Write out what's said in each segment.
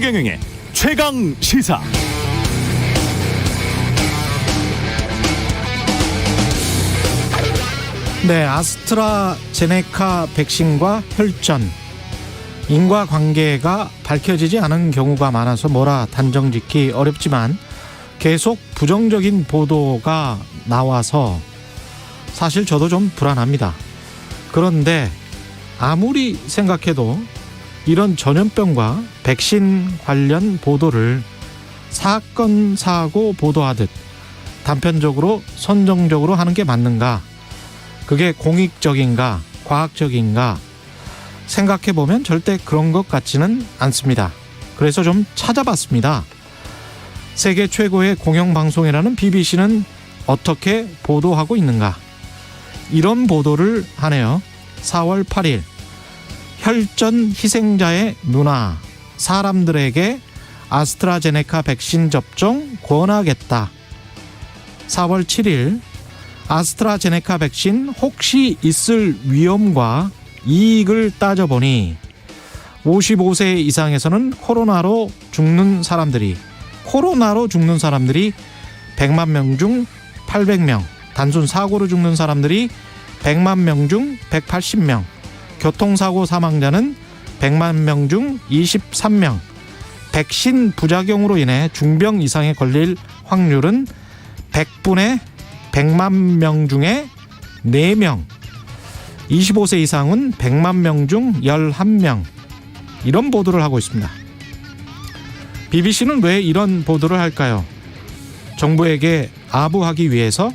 최경영의 최강 시사. 네, 아스트라제네카 백신과 혈전, 인과관계가 밝혀지지 않은 경우가 많아서 뭐라 단정짓기 어렵지만 계속 부정적인 보도가 나와서 사실 저도 좀 불안합니다. 그런데 아무리 생각해도 이런 전염병과 백신 관련 보도를 사건 사고 보도하듯 단편적으로 선정적으로 하는 게 맞는가? 그게 공익적인가, 과학적인가 생각해보면 절대 그런 것 같지는 않습니다. 그래서 좀 찾아봤습니다. 세계 최고의 공영방송이라는 BBC는 어떻게 보도하고 있는가? 이런 보도를 하네요. 4월 8일 혈전 희생자의 누나, 사람들에게 아스트라제네카 백신 접종 권하겠다. 4월 7일 아스트라제네카 백신 혹시 있을 위험과 이익을 따져보니 55세 이상에서는 코로나로 죽는 사람들이 100만 명 중 800명, 단순 사고로 죽는 사람들이 100만 명 중 180명, 교통사고 사망자는 100만 명 중 23명, 백신 부작용으로 인해 중병 이상에 걸릴 확률은 100분의 100만 명 중에 4명, 25세 이상은 100만 명 중 11명, 이런 보도를 하고 있습니다. BBC는 왜 이런 보도를 할까요? 정부에게 아부하기 위해서?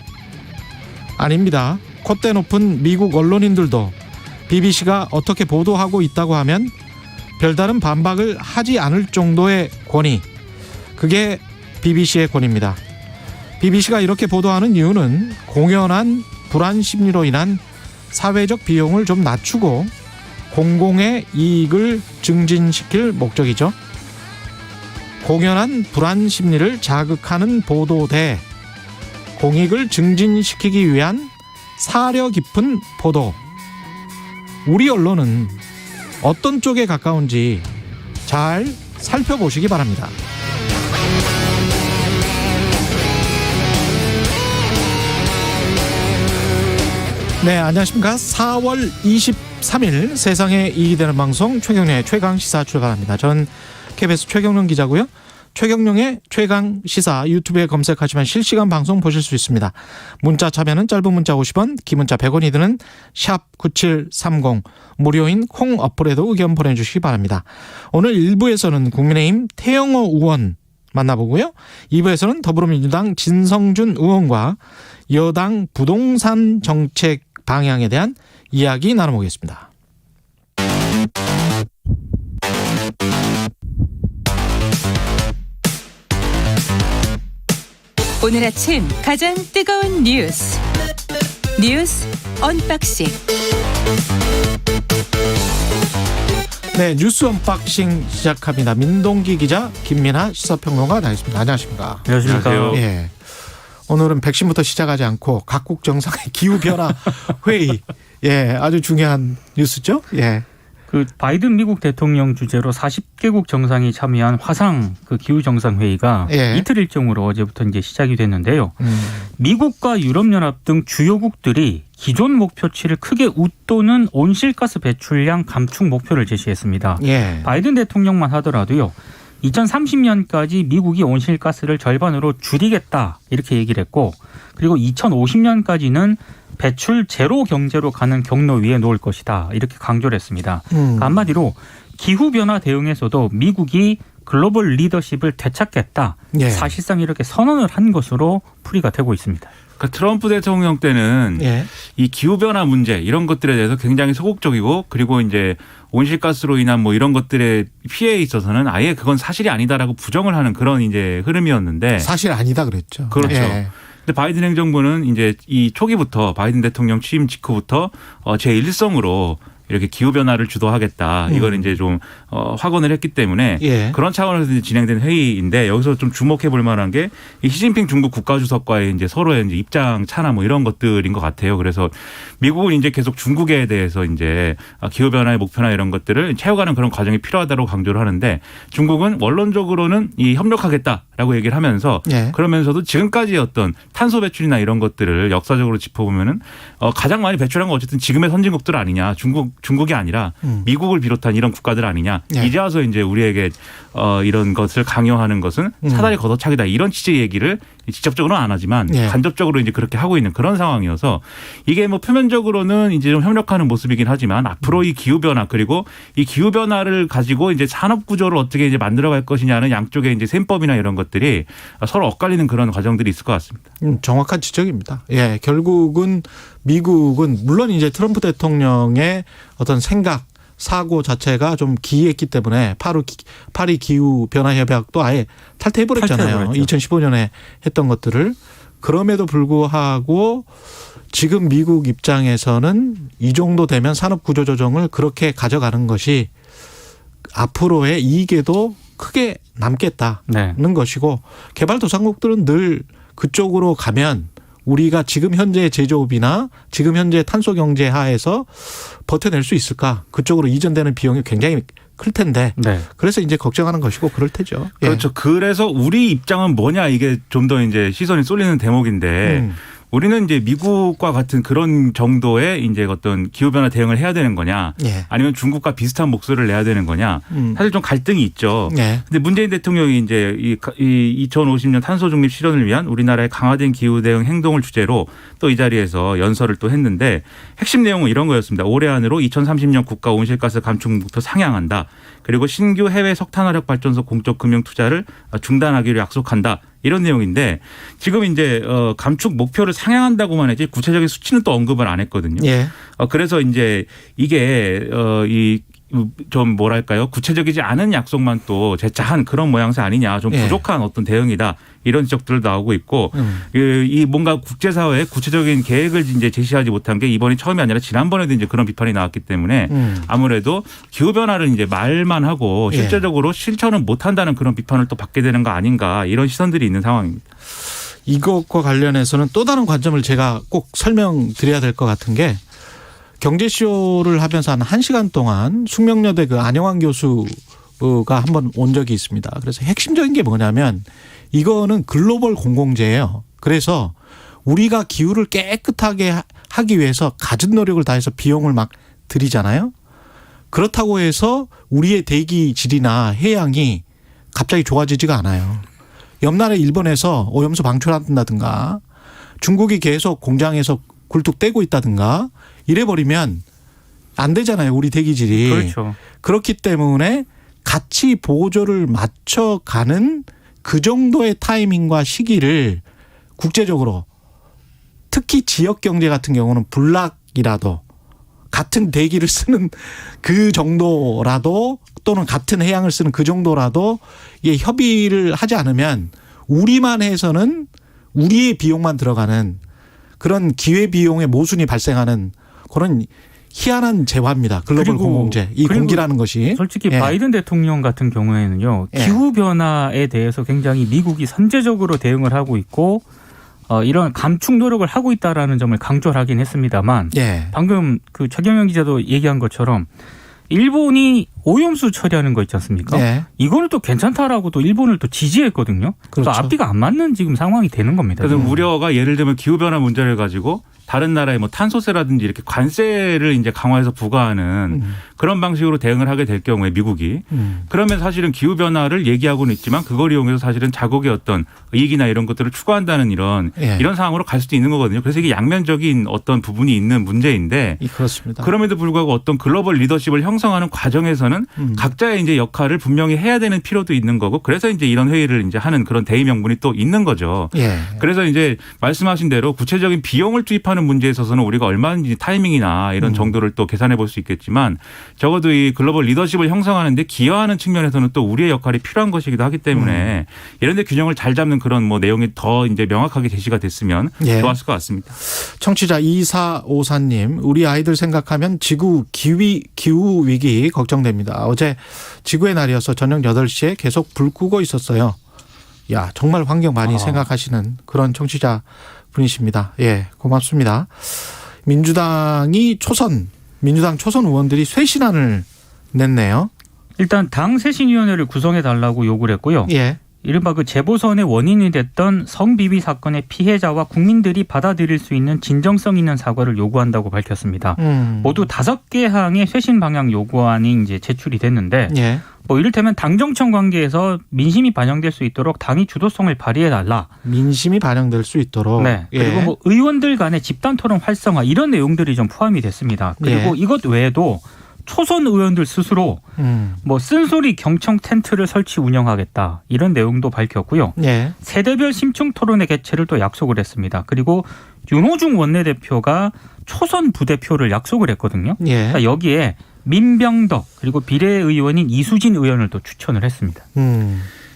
아닙니다. 콧대 높은 미국 언론인들도 BBC가 어떻게 보도하고 있다고 하면 별다른 반박을 하지 않을 정도의 권위, 그게 BBC의 권위입니다. BBC가 이렇게 보도하는 이유는 공연한 불안 심리로 인한 사회적 비용을 좀 낮추고 공공의 이익을 증진시킬 목적이죠. 공연한 불안 심리를 자극하는 보도 대 공익을 증진시키기 위한 사려 깊은 보도. 우리 언론은 어떤 쪽에 가까운지 잘 살펴보시기 바랍니다. 네, 안녕하십니까. 4월 23일 세상에 이익이 되는 방송 최경영의 최강시사 출발합니다. 전 KBS 최경영 기자고요. 최경영의 최강시사 유튜브에 검색하시면 실시간 방송 보실 수 있습니다. 문자 참여는 짧은 문자 50원, 긴 문자 100원이 드는 샵9730, 무료인 콩 어플에도 의견 보내주시기 바랍니다. 오늘 1부에서는 국민의힘 태영호 의원 만나보고요. 2부에서는 더불어민주당 진성준 의원과 여당 부동산 정책 방향에 대한 이야기 나눠보겠습니다. 오늘 아침 가장 뜨거운 뉴스 언박싱. 네, 뉴스 언박싱 시작합니다. 민동기 기자, 김민하 시사평론가 나있습니다. 안녕하십니까? 안녕하십니까? 예. 오늘은 백신부터 시작하지 않고 각국 정상의 기후변화 회의, 예, 아주 중요한 뉴스죠. 예. 그 바이든 미국 대통령 주재로 40개국 정상이 참여한 화상 그 기후 정상 회의가 예. 이틀 일정으로 어제부터 이제 시작이 됐는데요. 미국과 유럽연합 등 주요국들이 기존 목표치를 크게 웃도는 온실가스 배출량 감축 목표를 제시했습니다. 예. 바이든 대통령만 하더라도요. 2030년까지 미국이 온실가스를 절반으로 줄이겠다 이렇게 얘기를 했고, 그리고 2050년까지는 배출 제로 경제로 가는 경로 위에 놓을 것이다 이렇게 강조를 했습니다. 그러니까 한마디로 기후변화 대응에서도 미국이 글로벌 리더십을 되찾겠다. 예. 사실상 이렇게 선언을 한 것으로 풀이가 되고 있습니다. 그러니까 트럼프 대통령 때는 예. 이 기후변화 문제 이런 것들에 대해서 굉장히 소극적이고, 그리고 이제 온실가스로 인한 뭐 이런 것들의 피해에 있어서는 아예 그건 사실이 아니다라고 부정을 하는 그런 이제 흐름이었는데, 사실 아니다 그랬죠. 그렇죠. 예. 근데 바이든 행정부는 이제 이 초기부터 바이든 대통령 취임 직후부터 제1성으로 이렇게 기후 변화를 주도하겠다. 이걸 이제 좀 확언을 했기 때문에 예. 그런 차원에서 진행된 회의인데 여기서 좀 주목해 볼 만한 게 이 시진핑 중국 국가주석과의 이제 서로의 이제 입장 차나 뭐 이런 것들인 것 같아요. 그래서 미국은 이제 계속 중국에 대해서 이제 기후 변화의 목표나 이런 것들을 채워가는 그런 과정이 필요하다고 강조를 하는데 중국은 원론적으로는 이 협력하겠다라고 얘기를 하면서 예. 그러면서도 지금까지 어떤 탄소 배출이나 이런 것들을 역사적으로 짚어보면은 가장 많이 배출한 건 어쨌든 지금의 선진국들 아니냐. 중국이 아니라 미국을 비롯한 이런 국가들 아니냐. 예. 이제 와서 이제 우리에게 이런 것을 강요하는 것은 사다리 걷어차기다. 이런 취지의 얘기를 직접적으로는 안 하지만 예. 간접적으로 이제 그렇게 하고 있는 그런 상황이어서 이게 뭐 표면적으로는 이제 좀 협력하는 모습이긴 하지만 앞으로 이 기후 변화 그리고 이 기후 변화를 가지고 이제 산업 구조를 어떻게 이제 만들어갈 것이냐는 양쪽의 이제 셈법이나 이런 것들이 서로 엇갈리는 그런 과정들이 있을 것 같습니다. 정확한 지적입니다. 예, 결국은 미국은 물론 이제 트럼프 대통령의 어떤 생각, 사고 자체가 좀 기이했기 때문에 파리 기후 변화 협약도 아예 탈퇴해버렸잖아요. 2015년에 했던 것들을. 그럼에도 불구하고 지금 미국 입장에서는 이 정도 되면 산업 구조 조정을 그렇게 가져가는 것이 앞으로의 이익에도 크게 남겠다는 것이고 개발도상국들은 늘 그쪽으로 가면 우리가 지금 현재 제조업이나 지금 현재 탄소 경제 하에서 버텨낼 수 있을까? 그쪽으로 이전되는 비용이 굉장히 클 텐데. 네. 그래서 이제 걱정하는 것이고 그럴 테죠. 예. 그렇죠. 그래서 우리 입장은 뭐냐 이게 좀 더 이제 시선이 쏠리는 대목인데 우리는 이제 미국과 같은 그런 정도의 이제 어떤 기후변화 대응을 해야 되는 거냐 예. 아니면 중국과 비슷한 목소리를 내야 되는 거냐 사실 좀 갈등이 있죠. 예. 근데 문재인 대통령이 이제 이 2050년 탄소 중립 실현을 위한 우리나라의 강화된 기후 대응 행동을 주제로 또 이 자리에서 연설을 또 했는데 핵심 내용은 이런 거였습니다. 올해 안으로 2030년 국가 온실가스 감축 목표 상향한다. 그리고 신규 해외 석탄화력 발전소 공적 금융 투자를 중단하기로 약속한다. 이런 내용인데 지금 이제 감축 목표를 상향한다고만 했지 구체적인 수치는 또 언급을 안 했거든요. 예. 그래서 이제 이게 좀 뭐랄까요 구체적이지 않은 약속만 또 재차한 그런 모양새 아니냐 좀 부족한 어떤 대응이다 이런 지적들 나오고 있고 이 뭔가 국제사회에 구체적인 계획을 이제 제시하지 못한 게 이번이 처음이 아니라 지난번에도 이제 그런 비판이 나왔기 때문에 아무래도 기후 변화를 이제 말만 하고 실제적으로 실천은 못한다는 그런 비판을 또 받게 되는 거 아닌가 이런 시선들이 있는 상황입니다. 이것과 관련해서는 또 다른 관점을 제가 꼭 설명드려야 될 것 같은 게 경제쇼를 하면서 한 1시간 동안 숙명여대 그 안영환 교수가 한번 온 적이 있습니다. 그래서 핵심적인 게 뭐냐면 이거는 글로벌 공공재예요. 그래서 우리가 기후를 깨끗하게 하기 위해서 갖은 노력을 다해서 비용을 막 들이잖아요. 그렇다고 해서 우리의 대기 질이나 해양이 갑자기 좋아지지가 않아요. 옆나라 일본에서 오염수 방출한다든가 중국이 계속 공장에서 굴뚝 떼고 있다든가 이래버리면 안 되잖아요. 우리 대기질이. 그렇죠. 그렇기 때문에 같이 보조를 맞춰가는 그 정도의 타이밍과 시기를 국제적으로 특히 지역경제 같은 경우는 불락이라도 같은 대기를 쓰는 그 정도라도 또는 같은 해양을 쓰는 그 정도라도 이게 협의를 하지 않으면 우리만 해서는 우리의 비용만 들어가는 그런 기회비용의 모순이 발생하는 그런 희한한 재화입니다. 글로벌 공공재. 이 공기라는 것이. 솔직히 바이든 대통령 같은 경우에는요. 기후변화에 대해서 굉장히 미국이 선제적으로 대응을 하고 있고 이런 감축 노력을 하고 있다라는 점을 강조를 하긴 했습니다만 방금 그 최경영 기자도 얘기한 것처럼 일본이 오염수 처리하는 거 있지 않습니까? 이거를 또 괜찮다라고 또 일본을 또 지지했거든요. 그렇죠. 또 앞뒤가 안 맞는 지금 상황이 되는 겁니다. 그래서 우려가 예를 들면 기후변화 문제를 가지고 다른 나라의 뭐 탄소세라든지 이렇게 관세를 이제 강화해서 부과하는 그런 방식으로 대응을 하게 될 경우에 미국이 그러면 사실은 기후변화를 얘기하고는 있지만 그걸 이용해서 사실은 자국의 어떤 이익이나 이런 것들을 추구한다는 이런 상황으로 갈 수도 있는 거거든요. 그래서 이게 양면적인 어떤 부분이 있는 문제인데 그렇습니다. 그럼에도 불구하고 어떤 글로벌 리더십을 형성하는 과정에서는 대해서는 각자의 이제 역할을 분명히 해야 되는 필요도 있는 거고 그래서 이제 이런 회의를 이제 하는 그런 대의 명분이 또 있는 거죠. 예. 그래서 이제 말씀하신 대로 구체적인 비용을 투입하는 문제에 있어서는 우리가 얼마든지 타이밍이나 이런 정도를 또 계산해 볼 수 있겠지만 적어도 이 글로벌 리더십을 형성하는데 기여하는 측면에서는 또 우리의 역할이 필요한 것이기도 하기 때문에 이런 데 균형을 잘 잡는 그런 뭐 내용이 더 이제 명확하게 제시가 됐으면 예. 좋았을 것 같습니다. 청취자 2454님, 우리 아이들 생각하면 지구 기후 위기 걱정됩니다. 어제 지구의 날이어서 저녁 8시에 계속 불 끄고 있었어요. 야, 정말 환경 많이 생각하시는 그런 청취자 분이십니다. 예, 고맙습니다. 민주당 초선 의원들이 쇄신안을 냈네요. 일단 당 쇄신위원회를 구성해 달라고 요구를 했고요. 예. 이른바 그 재보선의 원인이 됐던 성비비 사건의 피해자와 국민들이 받아들일 수 있는 진정성 있는 사과를 요구한다고 밝혔습니다. 모두 5개 항의 쇄신 방향 요구안이 이제 제출이 됐는데 예. 뭐 이를테면 당정청 관계에서 민심이 반영될 수 있도록 당이 주도성을 발휘해 달라. 민심이 반영될 수 있도록. 네. 예. 그리고 뭐 의원들 간의 집단 토론 활성화 이런 내용들이 좀 포함이 됐습니다. 그리고 예. 이것 외에도 초선 의원들 스스로 뭐 쓴소리 경청 텐트를 설치 운영하겠다 이런 내용도 밝혔고요. 예. 세대별 심층 토론의 개최를 또 약속을 했습니다. 그리고 윤호중 원내대표가 초선 부대표를 약속을 했거든요. 예. 그러니까 여기에 민병덕 그리고 비례의원인 이수진 의원을 또 추천을 했습니다.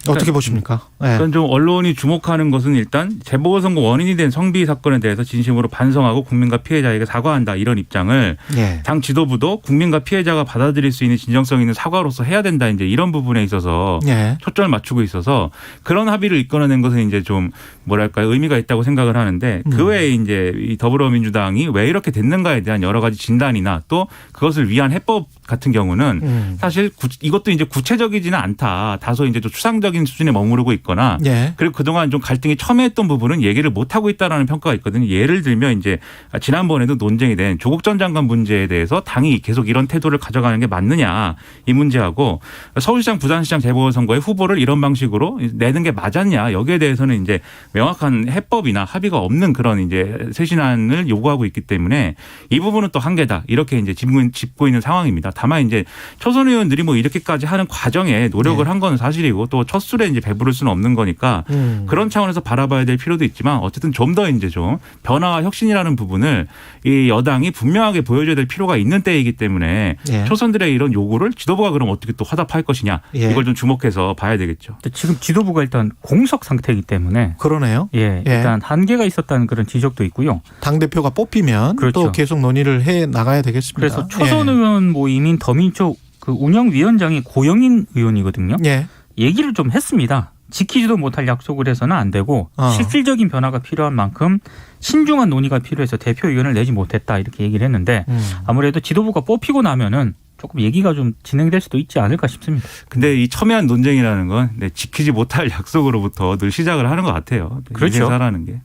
어떻게 보십니까? 예. 그건 좀 언론이 주목하는 것은 일단 재보선거 원인이 된 성비 사건에 대해서 진심으로 반성하고 국민과 피해자에게 사과한다 이런 입장을 예. 당 지도부도 국민과 피해자가 받아들일 수 있는 진정성 있는 사과로서 해야 된다 이제 이런 부분에 있어서 예. 초점을 맞추고 있어서 그런 합의를 이끌어낸 것은 이제 좀 뭐랄까요 의미가 있다고 생각을 하는데 그 외에 이제 이 더불어민주당이 왜 이렇게 됐는가에 대한 여러 가지 진단이나 또 그것을 위한 해법 같은 경우는 사실 이것도 이제 구체적이지는 않다. 다소 이제 좀 추상적인 수준에 머무르고 있거나 예. 그리고 그동안 좀 갈등이 첨예했던 부분은 얘기를 못 하고 있다라는 평가가 있거든요. 예를 들면 이제 지난번에도 논쟁이 된 조국 전 장관 문제에 대해서 당이 계속 이런 태도를 가져가는 게 맞느냐 이 문제하고 서울시장, 부산시장 재보선거의 후보를 이런 방식으로 내는 게 맞았냐 여기에 대해서는 이제 명확한 해법이나 합의가 없는 그런 이제 쇄신안을 요구하고 있기 때문에 이 부분은 또 한계다 이렇게 이제 짚고 있는 상황입니다. 다만 이제 초선 의원들이 뭐 이렇게까지 하는 과정에 노력을 한 건 사실이고 또 첫 술에 이제 배부를 수는 없는 거니까 그런 차원에서 바라봐야 될 필요도 있지만 어쨌든 좀 더 이제 좀 변화와 혁신이라는 부분을 이 여당이 분명하게 보여줘야 될 필요가 있는 때이기 때문에 예. 초선들의 이런 요구를 지도부가 그럼 어떻게 또 화답할 것이냐 예. 이걸 좀 주목해서 봐야 되겠죠. 지금 지도부가 일단 공석 상태이기 때문에 그러네요. 예, 예. 일단 한계가 있었다는 그런 지적도 있고요. 당대표가 뽑히면 그렇죠. 또 계속 논의를 해 나가야 되겠습니다. 그래서 초선 예. 의원 모임인 더민족 그 운영위원장이 고영인 의원이거든요. 예. 얘기를 좀 했습니다. 지키지도 못할 약속을 해서는 안 되고 실질적인 변화가 필요한 만큼 신중한 논의가 필요해서 대표위원을 내지 못했다 이렇게 얘기를 했는데 아무래도 지도부가 뽑히고 나면은 조금 얘기가 좀 진행될 수도 있지 않을까 싶습니다. 근데 이 첨예한 논쟁이라는 건 지키지 못할 약속으로부터 늘 시작을 하는 것 같아요. 그렇죠. 인생사라는 게.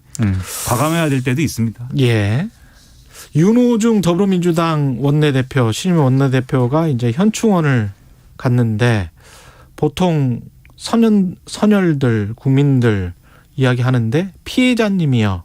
과감해야 될 때도 있습니다. 예. 윤호중 더불어민주당 원내대표, 신임 원내대표가 이제 현충원을 갔는데 보통 선열들, 국민들 이야기하는데 피해자님이요.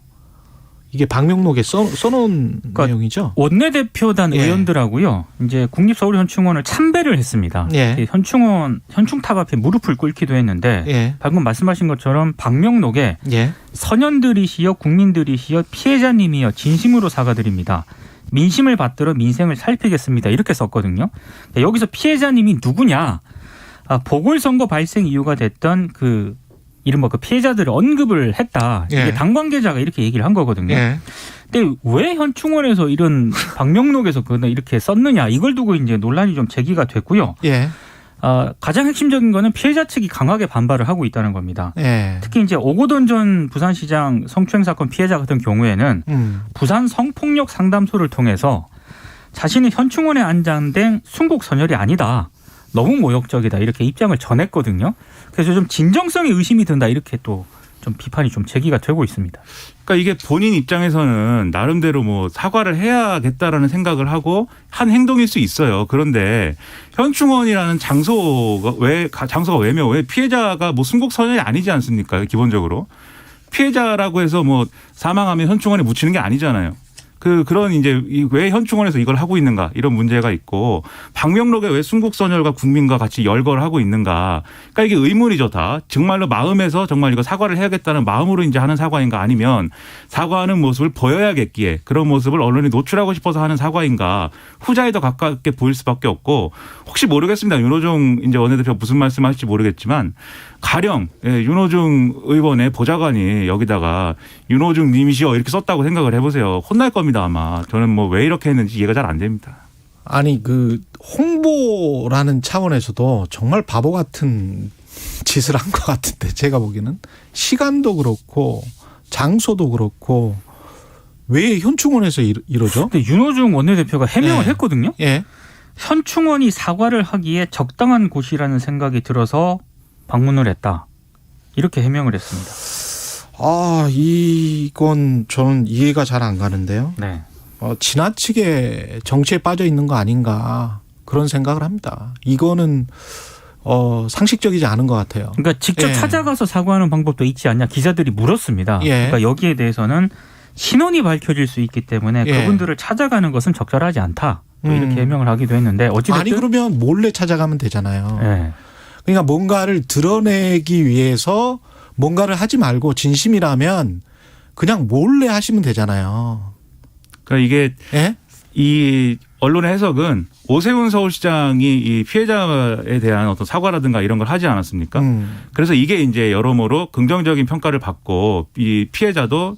이게 방명록에 써놓은 그러니까 내용이죠. 원내대표단 예. 의원들하고요. 이제 국립서울현충원을 참배를 했습니다. 예. 현충탑 앞에 무릎을 꿇기도 했는데 예. 방금 말씀하신 것처럼 방명록에 예. 선현들이시여 국민들이시여 피해자님이여 진심으로 사과드립니다. 민심을 받들어 민생을 살피겠습니다. 이렇게 썼거든요. 여기서 피해자님이 누구냐? 보궐선거 발생 이유가 됐던 그 이른바 그 피해자들을 언급을 했다. 이게 예. 당 관계자가 이렇게 얘기를 한 거거든요. 예. 근데 왜 현충원에서 이런 방명록에서 그걸 이렇게 썼느냐 이걸 두고 이제 논란이 좀 제기가 됐고요. 예. 가장 핵심적인 거는 피해자 측이 강하게 반발을 하고 있다는 겁니다. 예. 특히 이제 오고돈 전 부산시장 성추행 사건 피해자 같은 경우에는 부산 성폭력 상담소를 통해서 자신은 현충원에 안장된 순국 선열이 아니다. 너무 모욕적이다 이렇게 입장을 전했거든요. 그래서 좀 진정성이 의심이 든다 이렇게 또 좀 비판이 좀 제기가 되고 있습니다. 그러니까 이게 본인 입장에서는 나름대로 뭐 사과를 해야겠다라는 생각을 하고 한 행동일 수 있어요. 그런데 현충원이라는 장소가 왜냐면 왜 피해자가 뭐 순국선열이 아니지 않습니까? 기본적으로 피해자라고 해서 뭐 사망하면 현충원에 묻히는 게 아니잖아요. 그런 이제 왜 현충원에서 이걸 하고 있는가 이런 문제가 있고 방명록에 왜 순국선열과 국민과 같이 열거를 하고 있는가. 그러니까 이게 의문이죠 다. 정말로 마음에서 정말 이거 사과를 해야겠다는 마음으로 이제 하는 사과인가 아니면 사과하는 모습을 보여야겠기에 그런 모습을 언론에 노출하고 싶어서 하는 사과인가. 후자에 더 가깝게 보일 수밖에 없고 혹시 모르겠습니다. 윤호중 이제 원내대표 무슨 말씀하실지 모르겠지만 가령 윤호중 의원의 보좌관이 여기다가 윤호중 님이시여 이렇게 썼다고 생각을 해보세요. 혼날 겁니다 아마. 저는 뭐 왜 이렇게 했는지 이해가 잘 안 됩니다. 아니 그 홍보라는 차원에서도 정말 바보 같은 짓을 한 것 같은데 제가 보기에는 시간도 그렇고 장소도 그렇고 왜 현충원에서 이러죠? 근데 윤호중 원내대표가 해명을 예. 했거든요. 예. 현충원이 사과를 하기에 적당한 곳이라는 생각이 들어서 방문을 했다. 이렇게 해명을 했습니다. 이건 저는 이해가 잘 안 가는데요. 네. 지나치게 정치에 빠져 있는 거 아닌가 그런 생각을 합니다. 이거는 상식적이지 않은 것 같아요. 그러니까 직접 예. 찾아가서 사과하는 방법도 있지 않냐 기자들이 물었습니다. 예. 그러니까 여기에 대해서는 신원이 밝혀질 수 있기 때문에 예. 그분들을 찾아가는 것은 적절하지 않다. 또 이렇게 해명을 하기도 했는데 어찌됐든 아니 그러면 몰래 찾아가면 되잖아요. 예. 그러니까 뭔가를 드러내기 위해서 뭔가를 하지 말고 진심이라면 그냥 몰래 하시면 되잖아요. 그러니까 이게 예? 이 언론의 해석은 오세훈 서울시장이 이 피해자에 대한 어떤 사과라든가 이런 걸 하지 않았습니까? 그래서 이게 이제 여러모로 긍정적인 평가를 받고 이 피해자도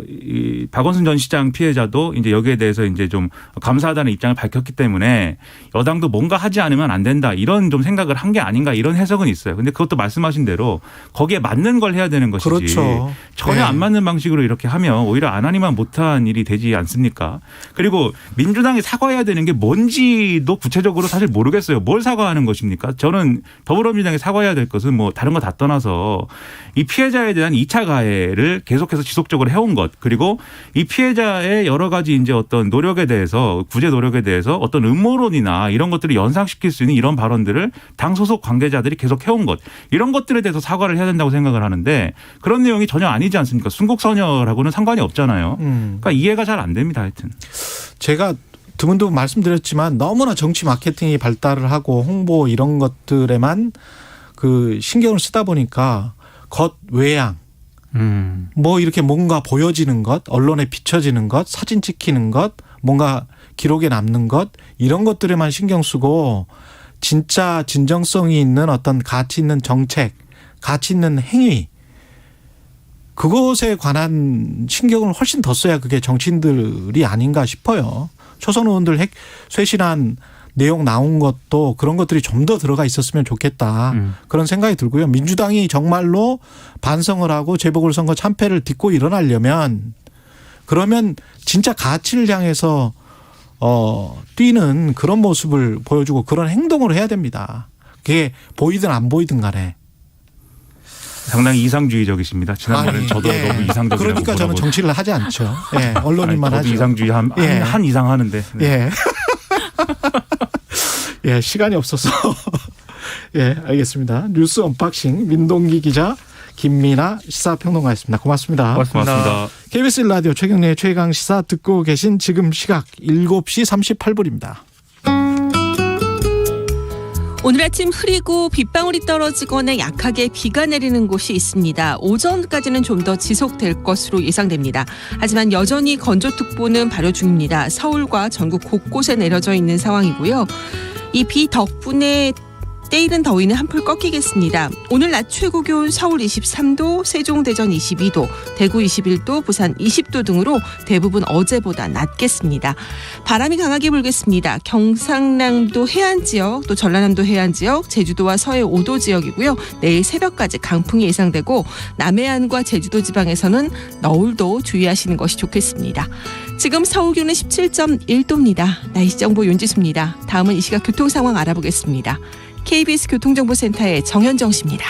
이 박원순 전 시장 피해자도 이제 여기에 대해서 이제 좀 감사하다는 입장을 밝혔기 때문에 여당도 뭔가 하지 않으면 안 된다 이런 좀 생각을 한 게 아닌가 이런 해석은 있어요. 근데 그것도 말씀하신 대로 거기에 맞는 걸 해야 되는 것이지. 그렇죠. 전혀 네. 안 맞는 방식으로 이렇게 하면 오히려 안 하니만 못한 일이 되지 않습니까? 그리고 민주당이 사과해야 되는 게 뭔지도 구체적으로 사실 모르겠어요. 뭘 사과하는 것입니까? 저는 더불어민주당이 사과해야 될 것은 뭐 다른 거 다 떠나서 이 피해자에 대한 2차 가해를 계속해서 지속적으로 해온 것 그리고 이 피해자의 여러 가지 이제 어떤 노력에 대해서 구제 노력에 대해서 어떤 음모론이나 이런 것들을 연상시킬 수 있는 이런 발언들을 당 소속 관계자들이 계속 해온 것 이런 것들에 대해서 사과를 해야 된다고 생각을 하는데 그런 내용이 전혀 아니지 않습니까? 순국선열하고는 상관이 없잖아요. 그러니까 이해가 잘 안 됩니다. 하여튼. 제가 드문드문 말씀드렸지만 너무나 정치 마케팅이 발달을 하고 홍보 이런 것들에만 그 신경을 쓰다 보니까 겉외양 뭐 이렇게 뭔가 보여지는 것, 언론에 비춰지는 것, 사진 찍히는 것, 뭔가 기록에 남는 것 이런 것들에만 신경 쓰고 진짜 진정성이 있는 어떤 가치 있는 정책, 가치 있는 행위 그것에 관한 신경을 훨씬 더 써야 그게 정치인들이 아닌가 싶어요. 초선 의원들 쇄신한 내용 나온 것도 그런 것들이 좀 더 들어가 있었으면 좋겠다. 그런 생각이 들고요. 민주당이 정말로 반성을 하고 재보궐선거 참패를 딛고 일어나려면 그러면 진짜 가치를 향해서 뛰는 그런 모습을 보여주고 그런 행동을 해야 됩니다. 그게 보이든 안 보이든 간에. 상당히 이상주의적이십니다. 지난번에 저도 예. 너무 이상적이라고 그러니까 저는 정치를 하지 않죠. 예, 언론인만 하죠. 이상주의 한 이상 하는데. 네. 예. 예, 시간이 없어서. 예, 알겠습니다. 뉴스 언박싱 민동기 기자 김민아 시사평론가였습니다. 고맙습니다. 고맙습니다. KBS 1라디오 최경련의 최강 시사 듣고 계신 지금 시각 7시 38분입니다. 오늘 아침 흐리고 빗방울이 떨어지거나 약하게 비가 내리는 곳이 있습니다. 오전까지는 좀 더 지속될 것으로 예상됩니다. 하지만 여전히 건조특보는 발효 중입니다. 서울과 전국 곳곳에 내려져 있는 상황이고요. 이 비 덕분에 때이른 더위는 한풀 꺾이겠습니다. 오늘 낮 최고 기온 서울 23도, 세종, 대전 22도, 대구 21도, 부산 20도 등으로 대부분 어제보다 낮겠습니다. 바람이 강하게 불겠습니다. 경상남도 해안 지역, 또 전라남도 해안 지역, 제주도와 서해 5도 지역이고요. 내일 새벽까지 강풍이 예상되고 남해안과 제주도 지방에서는 너울도 주의하시는 것이 좋겠습니다. 지금 서울 기온은 17.1도입니다. 날씨 정보 윤지수입니다. 다음은 이 시각 교통 상황 알아보겠습니다. KBS 교통정보센터의 정현정 씨입니다.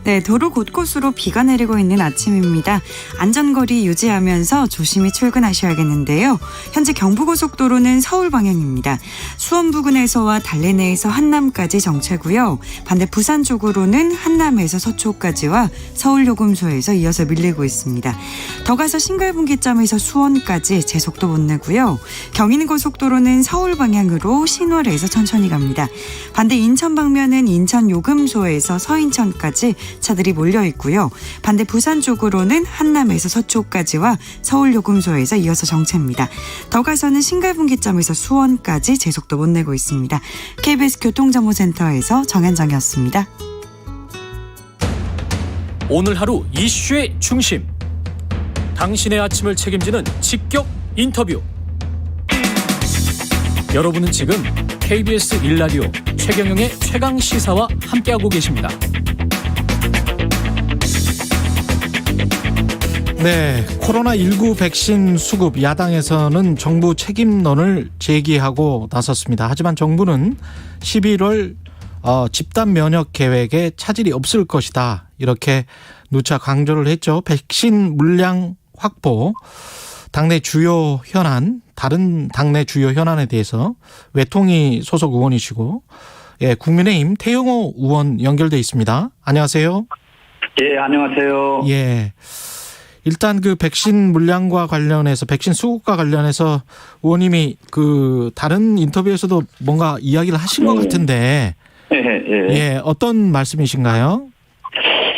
네, 도로 곳곳으로 비가 내리고 있는 아침입니다. 안전거리 유지하면서 조심히 출근하셔야겠는데요. 현재 경부고속도로는 서울 방향입니다. 수원 부근에서와 달래내에서 한남까지 정체고요. 반대 부산 쪽으로는 한남에서 서초까지와 서울요금소에서 이어서 밀리고 있습니다. 더 가서 신갈분기점에서 수원까지 제속도 못 내고요. 경인고속도로는 서울 방향으로 신월에서 천천히 갑니다. 반대 인천 방면은 인천 요금소에서 서인천까지 차들이 몰려 있고요. 반대 부산 쪽으로는 한남에서 서초까지와 서울 요금소에서 이어서 정체입니다. 더 가서는 신갈분기점에서 수원까지 제속도 못 내고 있습니다. KBS 교통정보센터에서 정현정이었습니다. 오늘 하루 이슈의 중심. 당신의 아침을 책임지는 직격 인터뷰. 여러분은 지금 KBS 1라디오 최경영의 최강 시사와 함께하고 계십니다. 네, 코로나19 백신 수급 야당에서는 정부 책임론을 제기하고 나섰습니다. 하지만 정부는 11월 집단 면역 계획에 차질이 없을 것이다. 이렇게 누차 강조를 했죠. 백신 물량 확보, 당내 주요 현안, 다른 당내 주요 현안에 대해서 외통위 소속 의원이시고, 예, 국민의힘 태영호 의원 연결돼 있습니다. 안녕하세요. 예, 안녕하세요. 예. 일단 그 백신 물량과 관련해서 백신 수급과 관련해서 의원님이 그 다른 인터뷰에서도 뭔가 이야기를 하신 것 같은데 예, 어떤 말씀이신가요?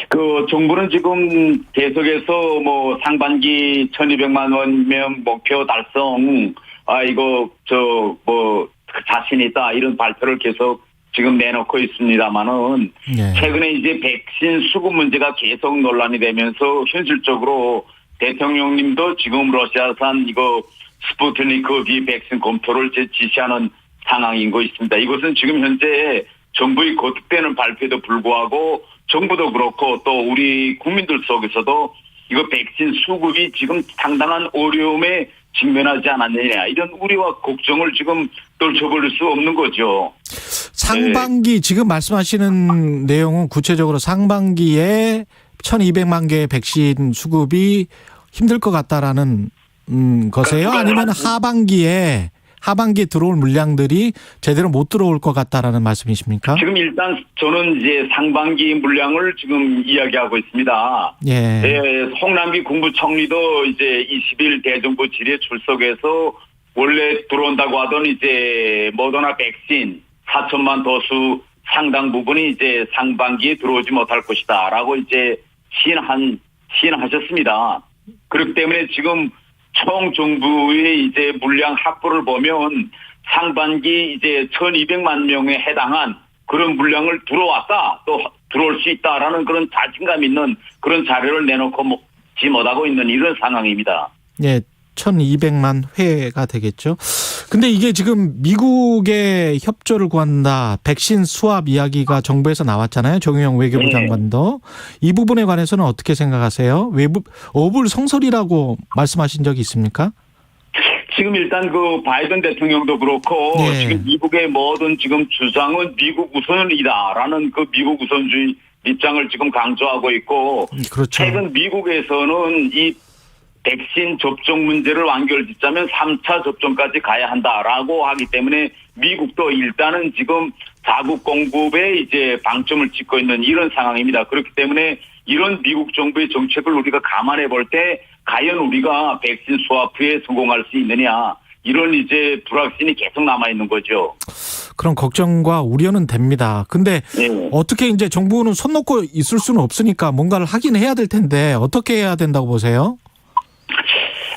그 정부는 지금 계속해서 뭐 상반기 1,200만 원명 목표 달성 이거 뭐 자신 있다 이런 발표를 계속 지금 내놓고 있습니다만은 최근에 이제 백신 수급 문제가 계속 논란이 되면서 현실적으로 대통령님도 지금 러시아산 이거 스푸트니크 V 백신 검토를 지시하는 상황인 거 있습니다. 이것은 지금 현재 정부의 거듭되는 발표에도 불구하고 정부도 그렇고 또 우리 국민들 속에서도 이거 백신 수급이 지금 상당한 어려움에 직면하지 않았느냐 이런 우려와 걱정을 지금 떨쳐버릴 수 없는 거죠. 상반기 지금 말씀하시는 내용은 구체적으로 상반기에 1,200만 개의 백신 수급이 힘들 것 같다라는 거세요? 아니면 하반기에 들어올 물량들이 제대로 못 들어올 것 같다라는 말씀이십니까? 지금 일단 저는 이제 상반기 물량을 지금 이야기하고 있습니다. 예, 홍남기 국무총리도 이제 20일 대정부 질의에 출석해서 원래 들어온다고 하던 이제 모더나 백신 4천만 도수 상당 부분이 이제 상반기에 들어오지 못할 것이다라고 이제 시인하셨습니다. 그렇기 때문에 지금 총 정부의 이제 물량 확보를 보면 상반기 이제 1,200만 명에 해당한 그런 물량을 들어왔다 또 들어올 수 있다라는 그런 자신감 있는 그런 자료를 내놓고 못하고 있는 이런 상황입니다. 예, 1,200만 회가 되겠죠. 근데 이게 지금 미국의 협조를 구한다. 백신 수합 이야기가 정부에서 나왔잖아요. 정의용 외교부 장관도. 이 부분에 관해서는 어떻게 생각하세요? 어불성설이라고 말씀하신 적이 있습니까? 지금 일단 그 바이든 대통령도 그렇고 지금 미국의 모든 지금 주장은 미국 우선이다라는 그 미국 우선주의 입장을 지금 강조하고 있고 그렇죠. 최근 미국에서는 이 백신 접종 문제를 완결짓자면 3차 접종까지 가야 한다라고 하기 때문에 미국도 일단은 지금 자국 공급에 이제 방점을 찍고 있는 이런 상황입니다. 그렇기 때문에 이런 미국 정부의 정책을 우리가 감안해 볼 때 과연 우리가 백신 수합에 성공할 수 있느냐 이런 이제 불확신이 계속 남아 있는 거죠. 그런 걱정과 우려는 됩니다. 근데 어떻게 이제 정부는 손 놓고 있을 수는 없으니까 뭔가를 하긴 해야 될 텐데 어떻게 해야 된다고 보세요?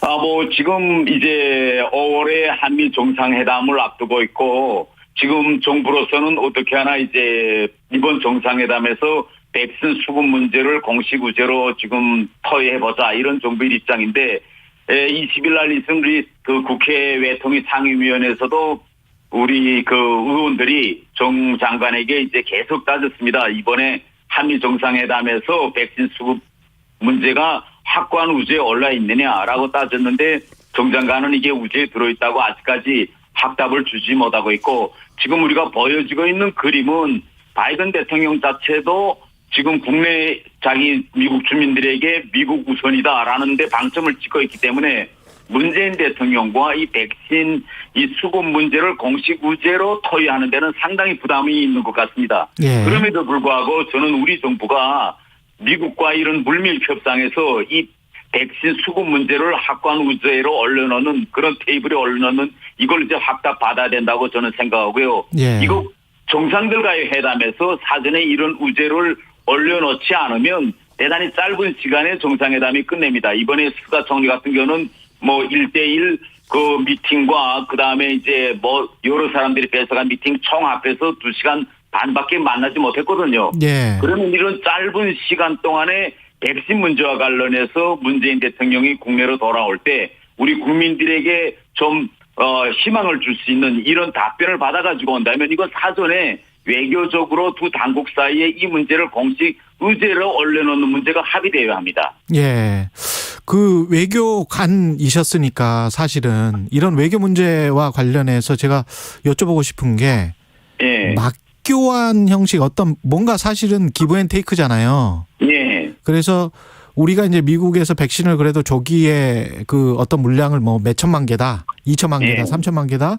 뭐 지금 이제 5월에 한미 정상회담을 앞두고 있고 지금 정부로서는 어떻게 하나 이제 이번 정상회담에서 백신 수급 문제를 공식 우제로 지금 토의해보자 이런 정부의 입장인데 20일 날 있은 우리 그 국회 외통위 상임위원회에서도 우리 그 의원들이 정 장관에게 이제 계속 따졌습니다. 이번에 한미 정상회담에서 백신 수급 문제가 확고한 우주에 올라 있느냐라고 따졌는데 정 장관은 이게 우주에 들어있다고 아직까지 확답을 주지 못하고 있고 지금 우리가 보여지고 있는 그림은 바이든 대통령 자체도 지금 국내 자기 미국 주민들에게 미국 우선이다라는 데 방점을 찍고 있기 때문에 문재인 대통령과 이 백신 이 수급 문제를 공식 우제로 토의하는 데는 상당히 부담이 있는 것 같습니다. 예. 그럼에도 불구하고 저는 우리 정부가 미국과 이런 물밀 협상에서 이 백신 수급 문제를 확고한 우제로 올려놓는 그런 테이블에 올려놓는 이걸 이제 확답 받아야 된다고 저는 생각하고요. 예. 이거 정상들과의 회담에서 사전에 이런 우제를 올려놓지 않으면 대단히 짧은 시간에 정상회담이 끝냅니다. 이번에 스가 총리 같은 경우는 뭐 1대1 그 미팅과 그다음에 이제 뭐 여러 사람들이 뺏어간 미팅 총 합해서 2시간 반밖에 만나지 못했거든요. 예. 그러면 이런 짧은 시간 동안에 백신 문제와 관련해서 문재인 대통령이 국내로 돌아올 때 우리 국민들에게 좀 희망을 줄 수 있는 이런 답변을 받아가지고 온다면 이건 사전에 외교적으로 두 당국 사이에 이 문제를 공식 의제로 올려놓는 문제가 합의되어야 합니다. 예. 그 외교관이셨으니까 사실은 이런 외교 문제와 관련해서 제가 여쭤보고 싶은 게 예. 막교환 형식 어떤 뭔가 사실은 기브앤테이크잖아요. 예. 그래서 우리가 이제 미국에서 백신을 그래도 조기에 그 어떤 물량을 뭐 몇천만 개다, 2천만 개다, 예. 3천만 개다